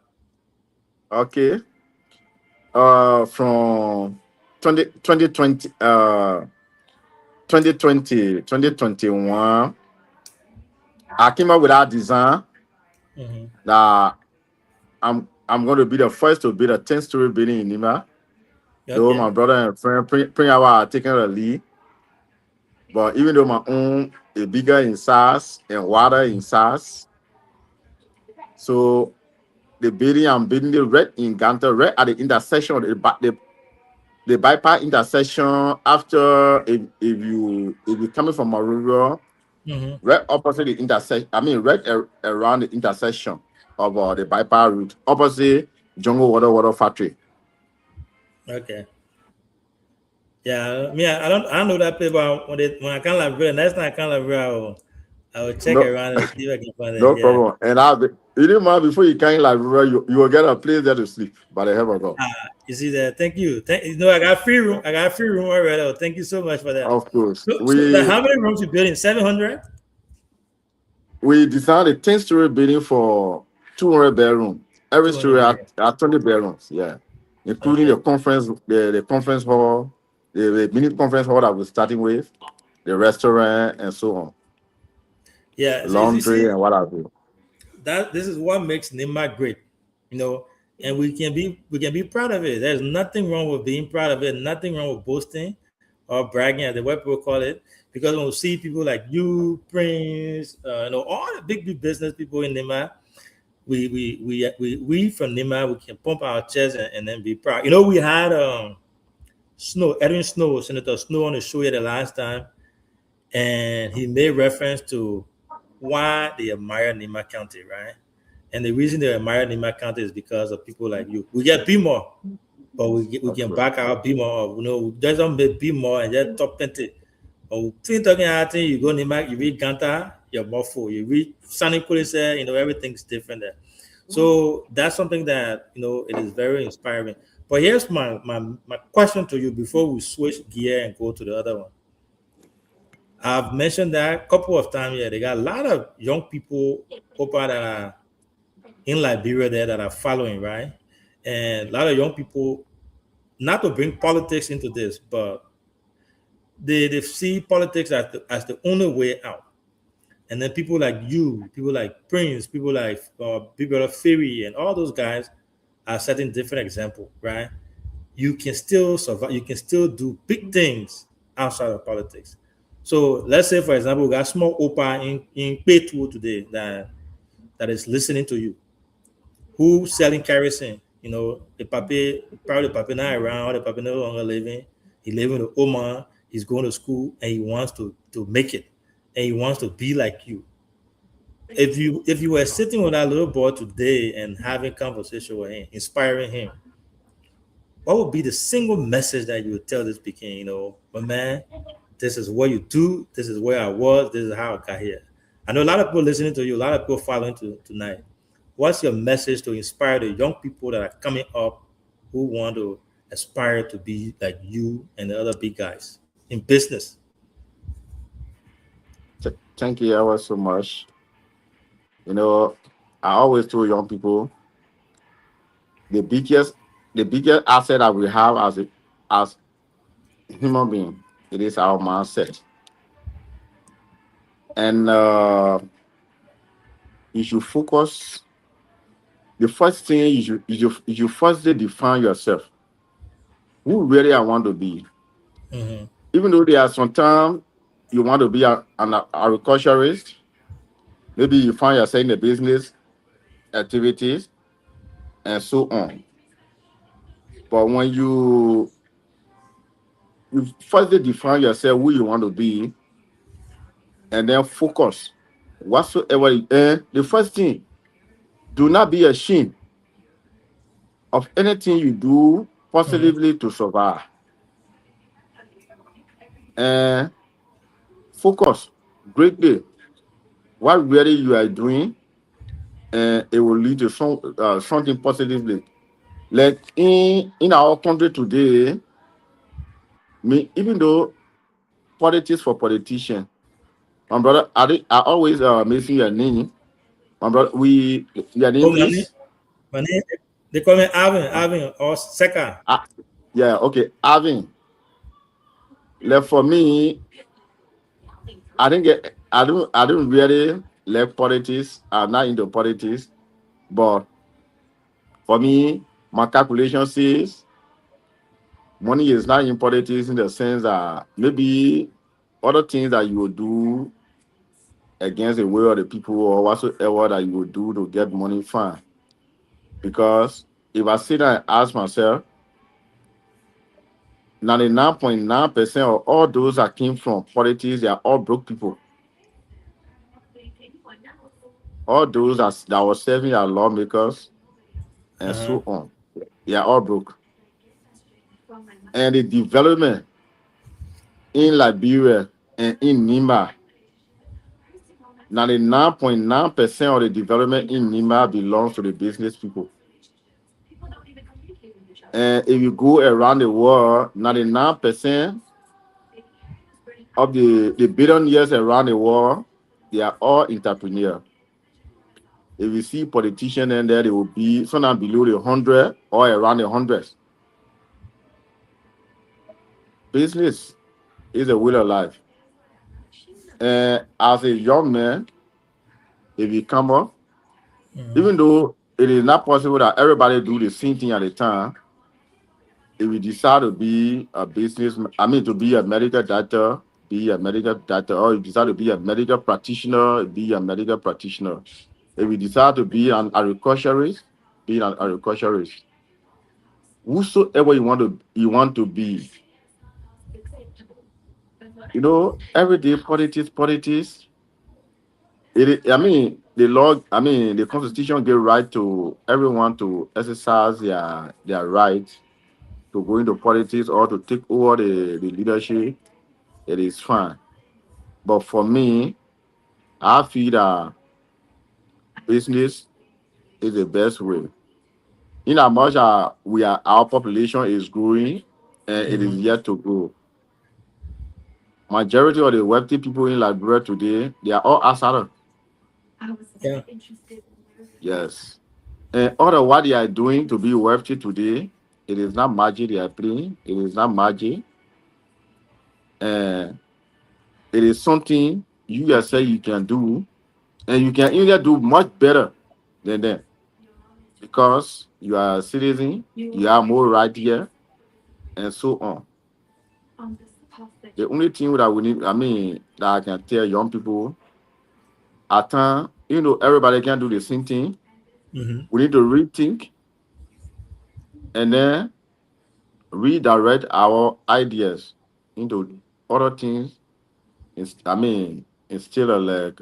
Okay. From 2020, 2021, I came up with that design that I'm going to be the first to build a 10-story building in Nima. Though my brother and friend Prinyawa are taking the lead. But even though my own is bigger in size and wider in size, so the building I'm building the red in Ganta, right at the intersection of the bypass intersection. After if you coming from Maruga, right opposite the intersection. Right around the intersection of the bypass route, opposite Jungle Water Factory. Okay. Yeah, I don't know that place, but when I come Liberia, next time I come Liberia, I will check around and see if I can find it. No problem. And you didn't mind before you came Liberia, you will get a place there to sleep. By the help of God. You see that? Thank you. I got free room. I got free room already. Thank you so much for that. Of course. So how many rooms you building? 700? We designed a 10-story building for 200 bedrooms. Every story are 20 bedrooms. Yeah, including the conference hall, the mini conference hall that we're starting with, the restaurant, and so on. Yeah, laundry and what have you. This is what makes Nima great, and we can be proud of it. There's nothing wrong with being proud of it. Nothing wrong with boasting or bragging, as the way people call it. Because when we see people like you, Prince, all the big business people in Nima, we from Nima, we can pump our chest and then be proud. We had Edwin Snow, Senator Snow, on the show here the last time, and he made reference to why they admire Nima County, right? And the reason they admire Nima County is because of people like you. We get BMO, but we can back our BMO up. Doesn't make BMO and just top 20. But you go Nima, you read Ganta, you're more full. You read Sunny Police, everything's different there. So that's something that it is very inspiring. But here's my question to you before we switch gear and go to the other one. I've mentioned that a couple of times here. They got a lot of young people that are in Liberia there that are following, right? And a lot of young people, not to bring politics into this, but they see politics as the only way out. And then people like you, people like Prince, people like people like Ferry, and all those guys are setting different example, right? You can still survive. You can still do big things outside of politics. So let's say, for example, we got small Opa in Petu today that is listening to you, who selling kerosene. The papi, probably the papi not around, or the papi no longer living. He living with Oma. He's going to school and he wants to make it, and he wants to be like you. If you were sitting with that little boy today and having conversation with him, inspiring him, what would be the single message that you would tell this Peking? But man, this is what you do. This is where I was. This is how I got here. I know a lot of people listening to you, a lot of people following tonight. What's your message to inspire the young people that are coming up who want to aspire to be like you and the other big guys in business? Thank you ever so much. You know, I always tell young people the biggest the biggest asset that we have as human being, it is our mindset. And you should focus. The first thing you should firstly define yourself. Who really I want to be. Mhm. Even though there are sometimes you want to be an agriculturist, maybe you find yourself in the business activities and so on. But when you firstly define yourself who you want to be, and then focus whatsoever. The first thing, do not be ashamed of anything you do positively to survive. And focus greatly what really you are doing, and it will lead to something positively. Like in our country today, even though politics for politicians, my brother, I always mention your name. My brother, your name, Oh, please. my name, they call me Alvin or Seka. Yeah, okay, Alvin. Like for me, I don't really like politics. I'm not into politics, but for me, my calculation says money is not in politics in the sense that maybe other things that you will do against the will of the people or whatsoever that you will do to get money, fine. Because if I sit down and ask myself, 99.9% of all those that came from politics, they are all broke people. All those that were serving as lawmakers and so on, they are all broke. And the development in Liberia and in Nima, 99.9% of the development in Nima belongs to the business people. And if you go around the world, 99% of the billionaires around the world, they are all entrepreneurs. If you see politicians in there, they will be sometimes below the 100 or around the 100s. Business is a way of life. And as a young man, if you come up, even though it is not possible that everybody do the same thing at a time, if you decide to be a to be a medical doctor, be a medical doctor, or you decide to be a medical practitioner, be a medical practitioner. If you decide to be an agriculturist, be an agriculturist. Whosoever you want to be. You know, everyday politics. The Constitution give right to everyone to exercise their right to go into politics or to take over the leadership. It is fine. But for me, I feel that business is the best way. In as much as our population is growing and it is yet to grow. Majority of the wealthy people in Liberia today, they are all outsiders. Yeah. Yes. And all of what they are doing to be wealthy today, it is not magic they are playing. It is not magic. And it is something you yourself you can do, and you can even do much better than them. Because you are a citizen, you have more right here, and so on. The only thing that we need, that I can tell young people, at times, everybody can do the same thing. Mhm. We need to rethink and then redirect our ideas into other things. Instead of like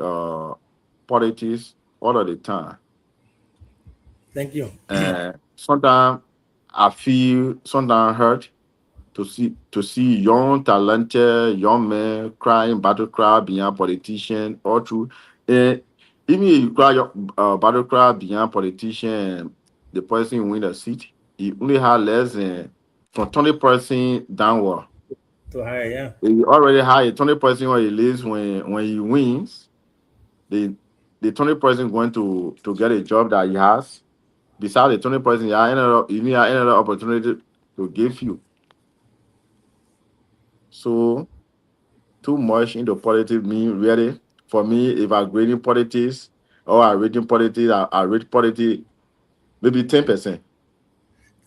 politics all of the time. Thank you. And sometimes I feel sometimes hurt to see young talented young men crying battle cry beyond politicians all through. And even if you cry battle cry beyond politician, the person win the seat, he only had less than from 20% downward. To hire, yeah. He already hired 20% where he lives when he wins. The 20% going to get a job that he has. Besides the 20%, you need another opportunity to give you. So too much into politics mean really for me if I grading politics or I reading politics, I read politics maybe 10%.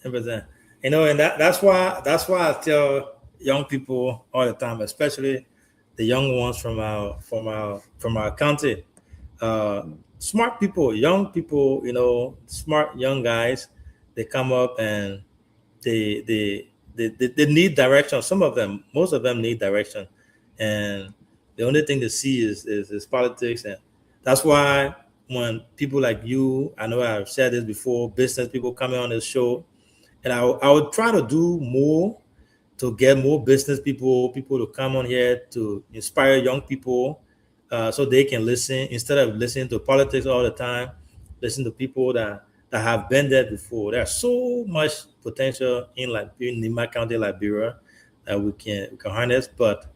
10%. You know, and that's why I tell young people all the time, especially the young ones from our county. Smart people, young people, you know, smart young guys, they come up and they need direction. Some of them, most of them need direction, and the only thing they see is politics, and that's why when people like you, I know I've said this before, business people coming on this show, and I would try to do more to get more business people to come on here to inspire young people, so they can listen instead of listening to politics all the time. Listen to people that have been there before. There's so much potential in Nima County, Liberia, that we can harness, but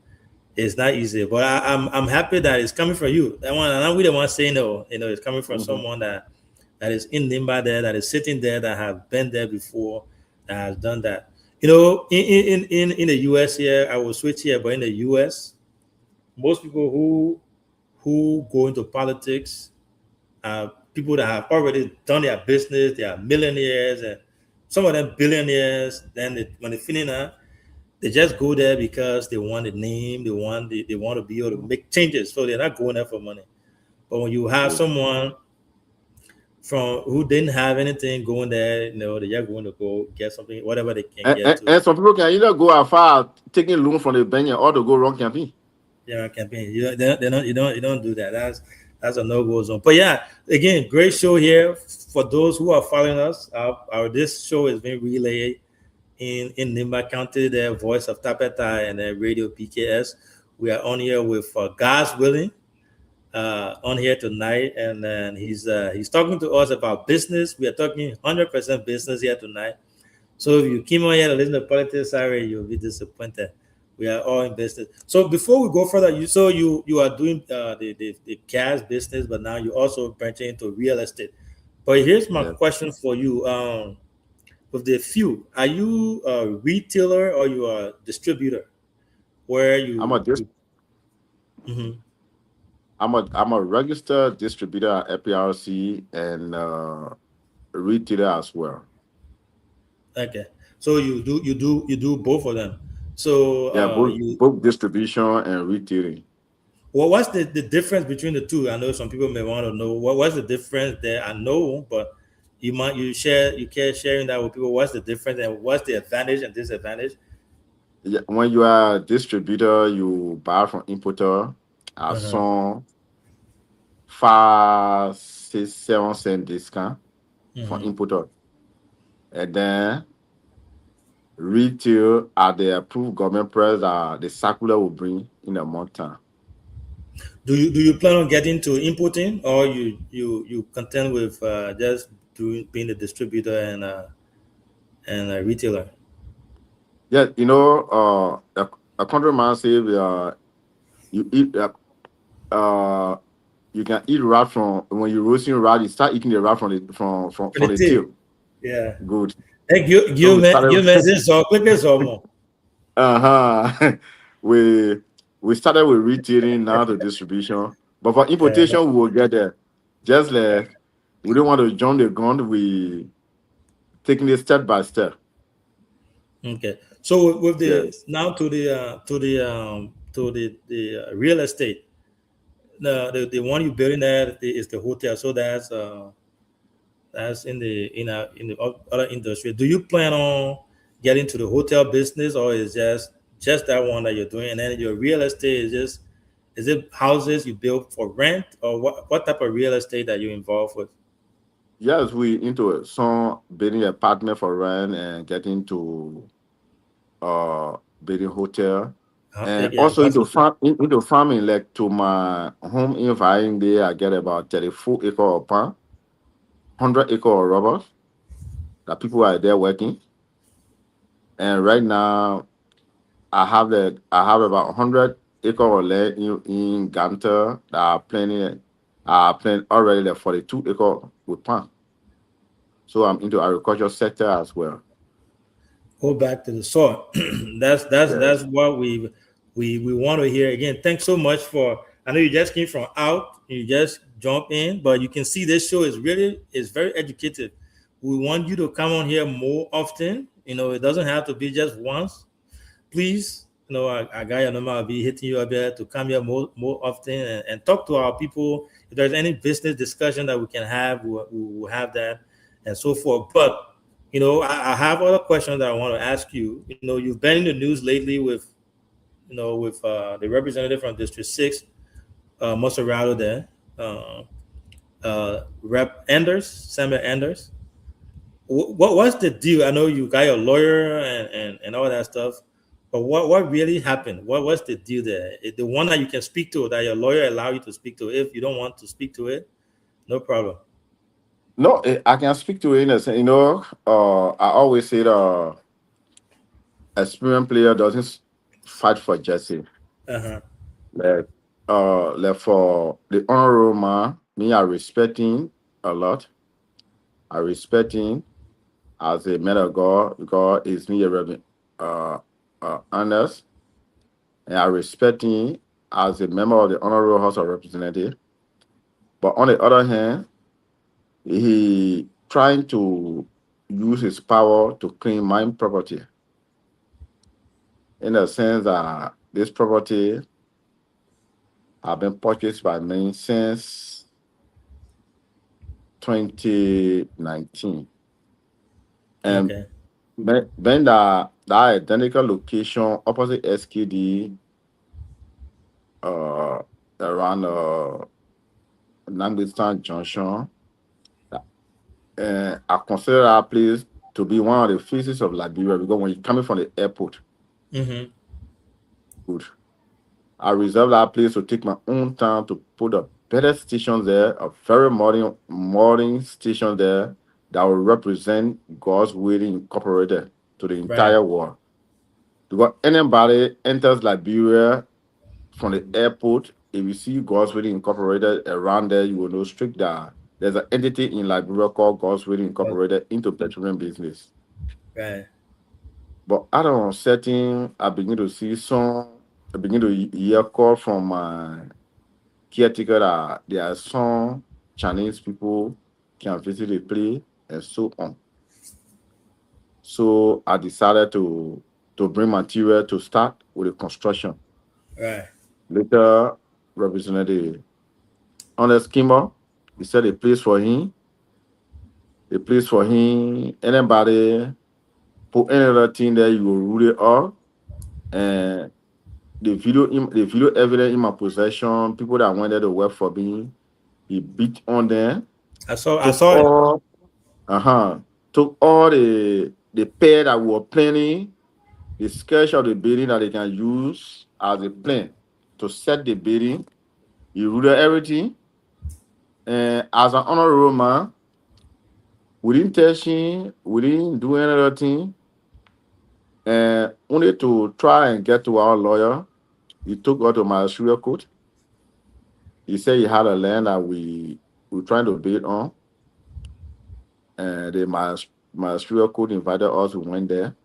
it's not easy. But I'm happy that it's coming from you. That one, and I'm really the one saying no. You know, it's coming from someone that is in Nimba there, that is sitting there, that have been there before, that has done that. You know, in the US here, I will switch here, but in the US, most people who go into politics are people that have already done their business. They are millionaires, and some of them billionaires. Then when they finish up, they just go there because they want the name, they want to be able to make changes. So they're not going there for money. But when you have someone from who didn't have anything going there, you know, they're going to go get something, whatever they can get. And some people can either go as far as taking loan from the bank or to go wrong campaign. Yeah, campaign. You don't do that. That's a no-go zone. But yeah, again, great show here for those who are following us. This show is being relayed in Nimba County, the Voice of Tapeta and Radio PKS. We are on here with God's willing on here tonight, and then he's talking to us about business. We are talking 100% business here tonight. So if you came on here to listen to politics, sorry, you'll be disappointed. We are all in business. So before we go further, you are doing the cash business, but now you also branching into real estate. But here's my question for you. With the few, are you a retailer or you are a distributor? Where you? I'm a registered distributor at FPRC and a retailer as well. Okay, so you do both of them. So both distribution and retailing. Well, what's the difference between the two? I know some people may want to know what's the difference there. I know, but you care sharing that with people. What's the difference and what's the advantage and disadvantage? Yeah, when you are a distributor, you buy from importer at some 5, 6, 7 cent discount from importer, and then retail at the approved government price the circular will bring in a month time. Do you plan on getting to importing, or you content with just being a distributor and a retailer? Yeah, you know, a countryman say you eat you can eat rat from when you're roasting rat, you start eating the rat from the tail. Yeah, good. Hey, you this or quickly or more. We started with retailing, now the distribution. But for importation, we will get there. Just like we don't want to jump the gun, we taking it step by step. Okay. So with the now to the real estate, the one you building there is the hotel. So that's in the other industry. Do you plan on getting to the hotel business, or is just that one that you're doing, and then your real estate is it houses you build for rent, or what type of real estate that you're involved with? Yes, we into it. Some building apartment for rent and getting to building hotel, and also into farming. Like to my home environment there, I get about 34 acres of palm, 100 acres of rubber. That people are there working, and right now I have about 100 acre of land in Ganta that are planning already the 42 acre with palm. So I'm into agriculture sector as well. Go back to the soil. That's what we want to hear. Again, thanks so much for. I know you just came from out, you just jump in, but you can see this show is very educative. We want you to come on here more often. It doesn't have to be just once. Please, I got your number. I'll be hitting you up there to come here more often and talk to our people. If there's any business discussion that we can have, we'll have that and so forth. But I have other questions that I want to ask you. You've been in the news lately with the representative from District 6, Monserrato there, Rep. Anders, Samuel Anders. What's the deal? I know you got your lawyer and all that stuff, but what really happened? What's the deal there? The one that you can speak to, that your lawyer allow you to speak to. If you don't want to speak to it, no problem. No, I can speak to it in a sense. I always say the experienced player doesn't fight for jersey. Like for the honorable man, me, I respect him a lot. I respect him as a man of God because he's me a Reverend Anders, and I respect him as a member of the Honorable House of Representatives. But on the other hand, he trying to use his power to claim my property. In the sense that this property have been purchased by me since 2019. And when that identical location opposite SKD around Nambistan Junction, I consider that place to be one of the faces of Liberia because when you're coming from the airport, good. I reserve that place to take my own time to put a better station there, a very modern station there that will represent God's Will Incorporated to the entire world. Because anybody enters Liberia from the airport, if you see God's Will Incorporated around there, you will know straight that there's an entity in Liberia called God's Will Incorporated into petroleum business. Right. But out of setting, I begin to hear call from my caretaker that there are some Chinese people can visit the place and so on. So I decided to bring material to start with the construction. Right. Later, Representative Honest Kimber, he said a place for him. Anybody put any other thing there, you will rule it up. And the video evidence in my possession, people that went there to work for me, he beat on them. I saw it. Took all the pair that we were planning, the sketch of the building that they can use as a plan to set the building. He ruled everything. And as an honorable man, we didn't touch him, we didn't do any other thing. And only to try and get to our lawyer, he took us to Ministerial Court. He said he had a land that we were trying to bid on. And the Ministerial Court invited us, we went there.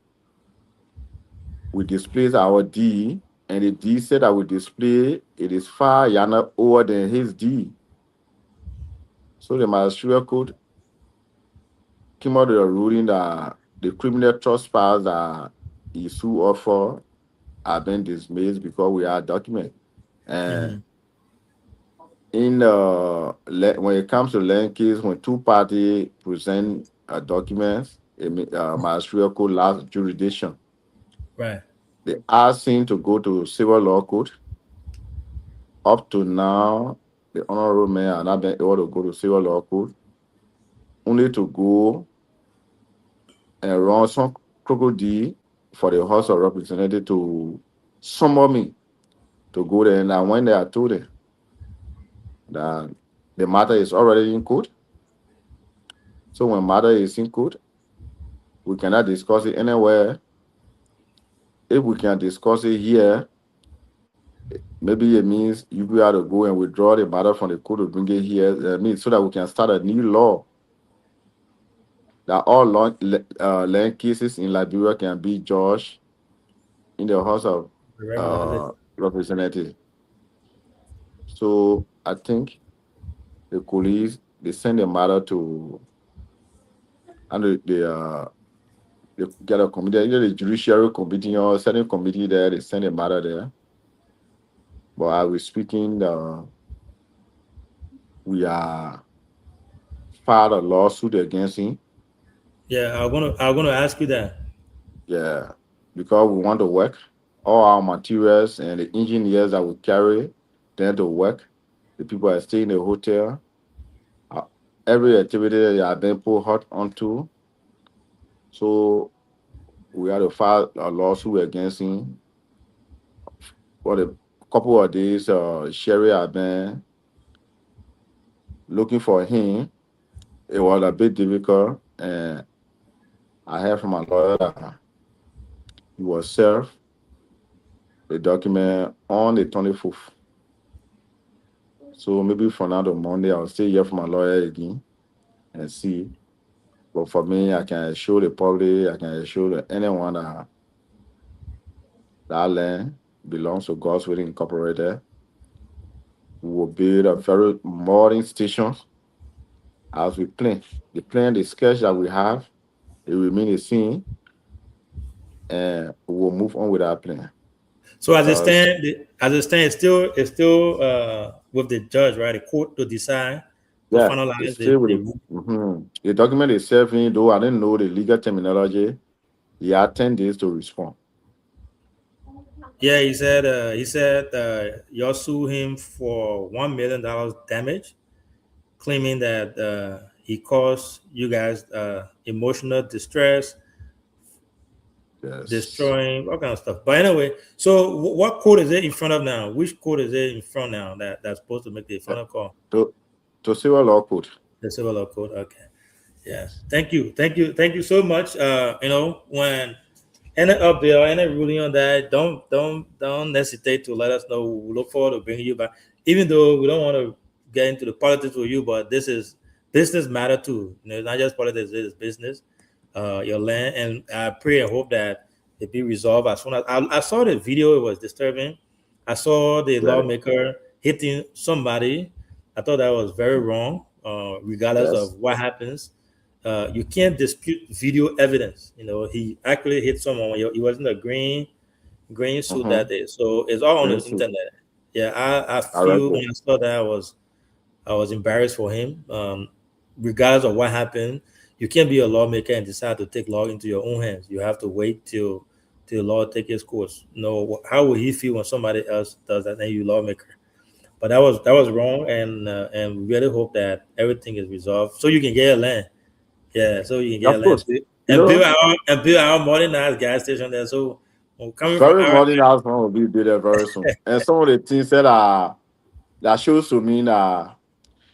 We displayed our deed, and the deed said that we display it is far yana over than his deed. So the Ministerial Court came out with a ruling that the criminal trespass that he sued us for have been dismissed because we have documents. And when it comes to land case, when two parties present documents, Ministerial Court last jurisdiction. Right. They asked him to go to civil law court. Up to now, the honorable mayor has not been able to go to civil law court, only to go and run some crocodile for the House of Representatives to summon me to go there. And I went there, I told them that the matter is already in court. So when matter is in court, we cannot discuss it anywhere if we can discuss it here, maybe it means you will have to go and withdraw the matter from the court to bring it here. I mean, so that we can start a new law that all land cases in Liberia can be judged in the House of Representatives. So I think the police, they send a matter to, and they get a committee, either the judiciary committee or certain committee there, they send a matter there. But I was speaking, we are filed a lawsuit against him. Yeah, I'm gonna ask you that. Yeah, because we want to work. All our materials and the engineers that we carry, then to work. The people that stay in the hotel. Every activity that they have been put hot onto. So we had to file a lawsuit against him. For a couple of days, Sherry had been looking for him. It was a bit difficult, and I heard from my lawyer that he was served the document on the 24th. So maybe from now to Monday, I'll stay here for my lawyer again and see. But for me, I can show the public, I can show anyone that land belongs to God's Will Incorporated. We will build a very modern station as we plan. The sketch that we have, it will remain the same, and we will move on with our plan. So as it stands, it's still with the judge, right? The court to decide. Yeah, finalize the document is serving, though I didn't know the legal terminology. He had 10 days to respond. Yeah, he said y'all sue him for $1 million damage, claiming that he caused you guys emotional distress, destroying all kind of stuff. But anyway, so what court is it in front of now? Which court is it in front now that's supposed to make the final call? To civil law court. The civil law court. Okay. Yeah. Thank you so much. When any update or any ruling on that, don't hesitate to let us know. We look forward to bringing you back. Even though we don't want to get into the politics with you, but this is business matter too. It's not just politics; it's business. Your land, and I pray and hope that it be resolved as soon as. I saw the video; it was disturbing. I saw the lawmaker hitting somebody. I thought that was very wrong, regardless of what happens. You can't dispute video evidence. He actually hit someone. He was in a green suit that day, so it's all on the internet. Yeah, I feel when I saw that I was embarrassed for him. Regardless of what happened, you can't be a lawmaker and decide to take law into your own hands. You have to wait till the law take its course. How will he feel when somebody else does that? And you lawmaker. But that was wrong, and we really hope that everything is resolved so you can get a land. Yeah, so you can get a land and build our modernized gas station there. So coming very modernized one will be built there very soon. And some of the things that shows to me that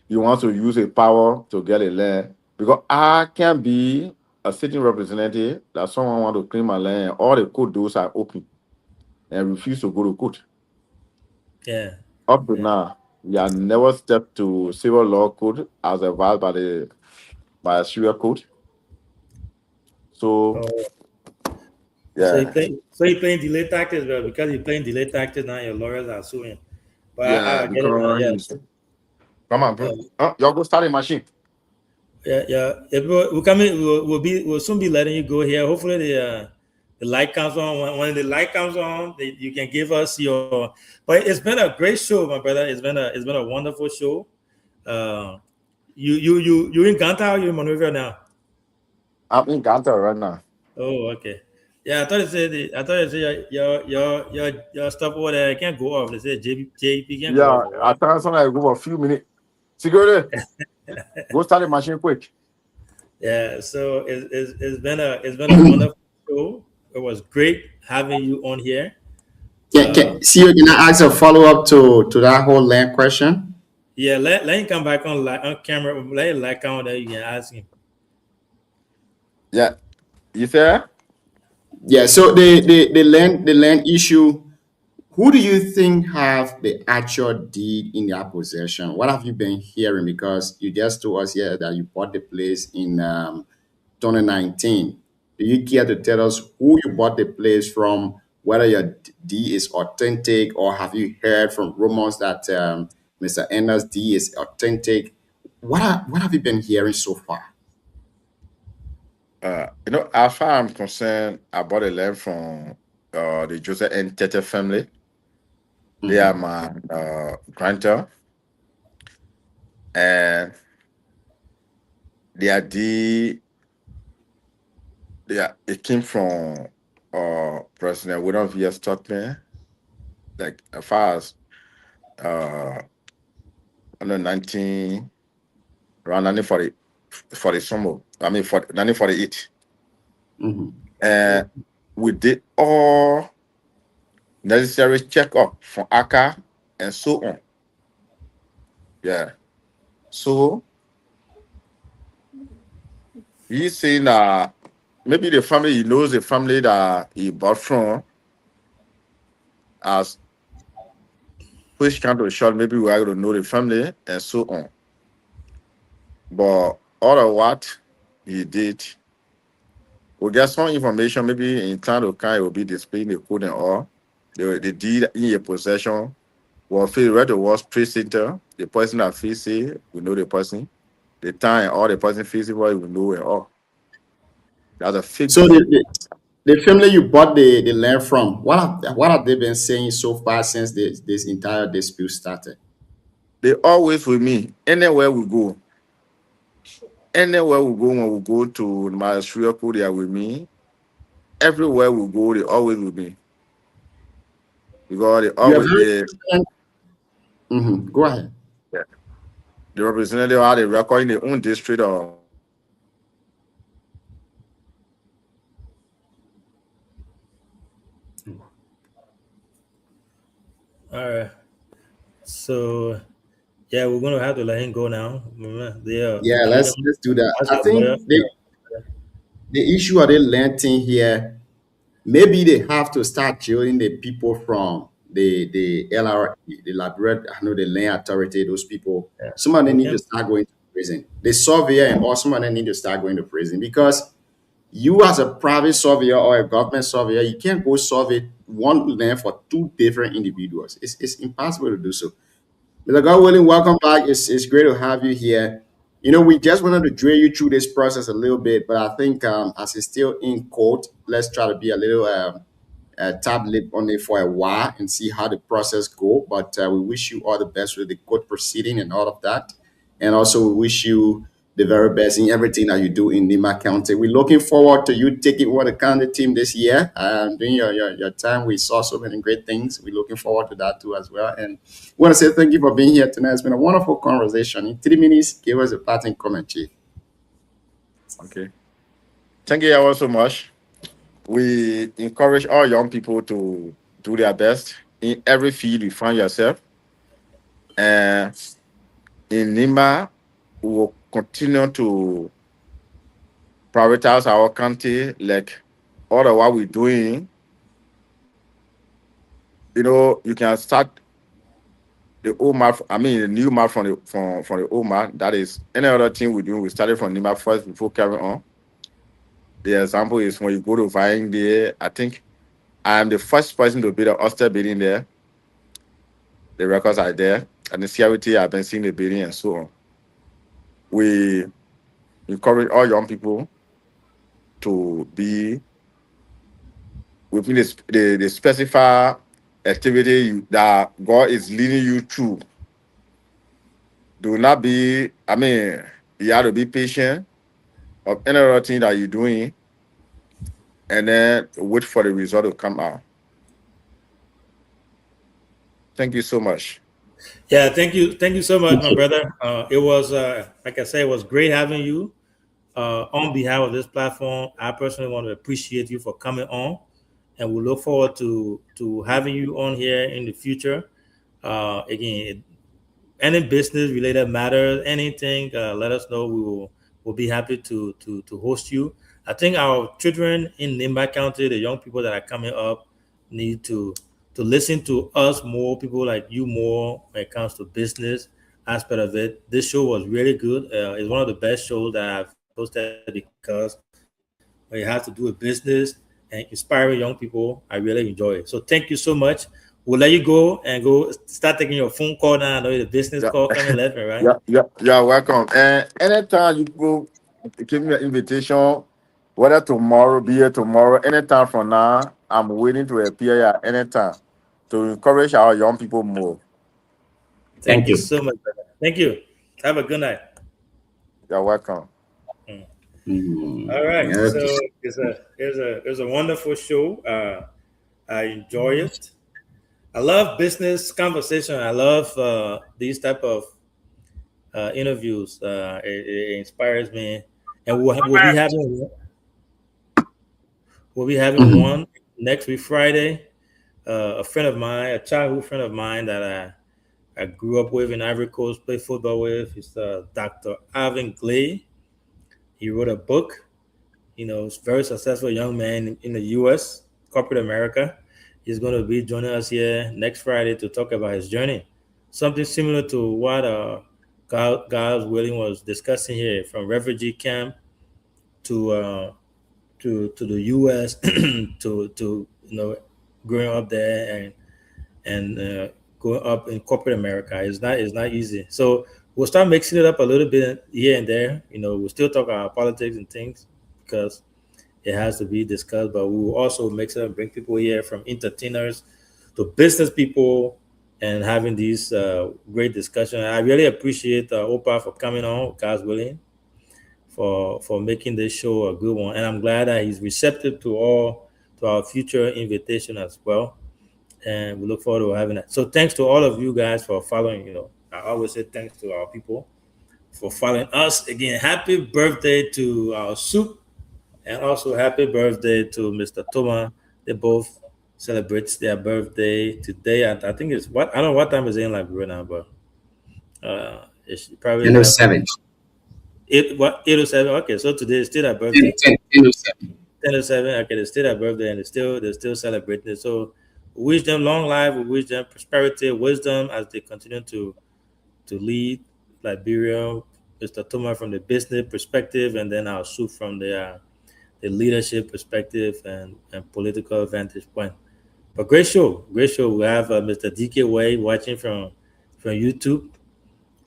you want to use a power to get a land, because I can be a sitting representative that someone want to claim my land. All the court doors are open and refuse to go to court. Yeah. Up to now, we have never stepped to civil law court as advised by a Syria court. So, yeah. So he paying delay tactics, well, because he's paying delay tactics now. Your lawyers are suing. But yeah, I get it. Come on, bro. Y'all go start a machine. Yeah. We'll soon be letting you go here. Hopefully the light comes on. When the light comes on, you can give us your. But it's been a great show, my brother. It's been a wonderful show. You in Ganta or you in Monrovia now? I'm in Ganta right now. Oh, okay. Yeah, I thought it said your stuff over there can't go off. They said JP can't go off. Yeah, I thought somebody go for a few minutes. Security, go start the machine quick. Yeah, so it's been a wonderful show. It was great having you on here. See, you can I ask a follow up to that whole land question? Yeah, let him come back on camera. Let him come on there. You can ask him. Yeah, you there? Yeah. So the land issue. Who do you think have the actual deed in their possession? What have you been hearing? Because you just told us here that you bought the place in 2019. Do you care to tell us who you bought the place from? Whether your deed is authentic, or have you heard from rumors that Mr. Ender's deed is authentic? What have you been hearing so far? As far as I'm concerned, I bought a land from the Joseph N. Tete family. They are my grantor, and their deed, it came from President William V. Stockman. Like as far as under 19 around 1940 for 1948. And we did all necessary checkup from ACA and so on. Yeah. So he's saying that maybe the family, he knows the family that he bought from, as push come to short, maybe we are going to know the family and so on. But all of what he did, we'll get some information, maybe in time to come, it will be displaying the code and all. The deed in your possession will feel where the was precinct, the person that feels it, we know the person. The time, all the person feels it, we know it all. That's a fake. So the family you bought the land from, what have they been saying so far since this entire dispute started? They always with me. Anywhere we go. Anywhere we go, when we go to my Shriyoko, they are with me. Everywhere we go, they always with me. Because they always Go ahead. Yeah. The representative are the record in their own district or All right. So, yeah, we're gonna have to let him go now. Yeah, let's do that. I think the issue of the land thing here, maybe they have to start jailing the people from the LRA, the Labrador, I know the land authority, those people. Some of them need to start going to prison. The surveyor and all, some of them need to start going to prison, because you as a private surveyor or a government surveyor, you can't go survey one land for two different individuals. It's impossible to do so. Mr. God willing, welcome back. It's great to have you here. We just wanted to drill you through this process a little bit, but I think as it's still in court, let's try to be a little tab-lip on it for a while and see how the process go. But we wish you all the best with the court proceeding and all of that. And also we wish you the very best in everything that you do in Nima County. We're looking forward to you taking over the county team this year. During your time, we saw so many great things. We're looking forward to that too as well. And we want to say thank you for being here tonight. It's been a wonderful conversation. In 3 minutes, give us a parting comment, Chief. Okay. Thank you all so much. We encourage all young people to do their best in every field you find yourself. And in Nima, we will continue to prioritize our county, like all of what we're doing. You can start the old map, the new map from the old map. That is any other thing we do. We started from Nima first before carrying on. The example is when you go to Vying there, I think I am the first person to build an Oyster building there. The records are there. And the CRT, I've been seeing the building and so on. We encourage all young people to be within the specified activity that God is leading you through. Do not be, you have to be patient of any other thing that you're doing, and then wait for the result to come out. Thank you so much. Yeah, thank you so much, my brother. It was like I said, it was great having you on behalf of this platform. I personally want to appreciate you for coming on, and we look forward to having you on here in the future. Again, any business related matters, anything, let us know. We will we'll be happy to host you. I think our children in Nimba County, the young people that are coming up, need to listen to us more, people like you more when it comes to business aspect of it. This show was really good. It's one of the best shows that I've hosted because when you have to do with business and inspiring young people, I really enjoy it. So thank you so much. We'll let you go and go start taking your phone call now. I know the business call coming left and right. You're welcome. And anytime you go, give me an invitation, whether tomorrow, be here tomorrow, anytime from now, I'm waiting to appear at any time to encourage our young people more. Thank you so much, brother. Thank you. Have a good night. You're welcome. All right. So it's a wonderful show. I enjoy it. I love business conversation. I love these type of interviews. It inspires me, and we'll be having one next week Friday. A friend of mine, a childhood friend of mine that I grew up with in Ivory Coast, played football with, is Dr. Alvin Glay. He wrote a book. He's a very successful young man in the U.S., corporate America. He's going to be joining us here next Friday to talk about his journey. Something similar to what Giles Willing was discussing here, from refugee camp to the U.S. to growing up there and going up in corporate America. It's not easy. So we'll start mixing it up a little bit here and there. We'll still talk about politics and things because it has to be discussed, but we will also mix it up and bring people here, from entertainers to business people, and having these great discussions. I really appreciate Opa for coming on, God's willing, for making this show a good one. And I'm glad that he's receptive to our future invitation as well. And we look forward to having that. So thanks to all of you guys for following. I always say thanks to our people for following us. Again, happy birthday to our soup, and also happy birthday to Mr. Thomas. They both celebrate their birthday today. I think it's I don't know what time it's in Liberia now, but it's probably 10:07. 8:07. Okay, so today is still their birthday. 10:07. 10:07. Okay, it's still their birthday, and they're still celebrating it. So we wish them long life. We wish them prosperity, wisdom as they continue to lead Liberia. Mr. Thomas from the business perspective, and then our soup from the leadership perspective and political vantage point. But great show. We have Mr. DK Way watching from YouTube,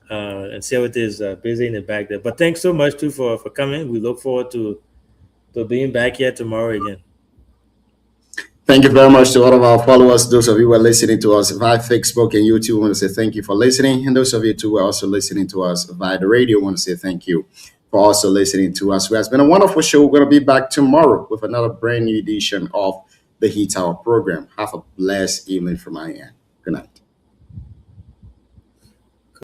and Sarah is busy in the back there. But thanks so much too for coming. We look forward to being back here tomorrow again. Thank you very much to all of our followers. Those of you who are listening to us via Facebook and YouTube, I want to say thank you for listening. And those of you who are also listening to us via the radio, I want to say thank you for also listening to us. It has been a wonderful show. We're going to be back tomorrow with another brand new edition of the Heat Hour program. Have a blessed evening from my end. Good night.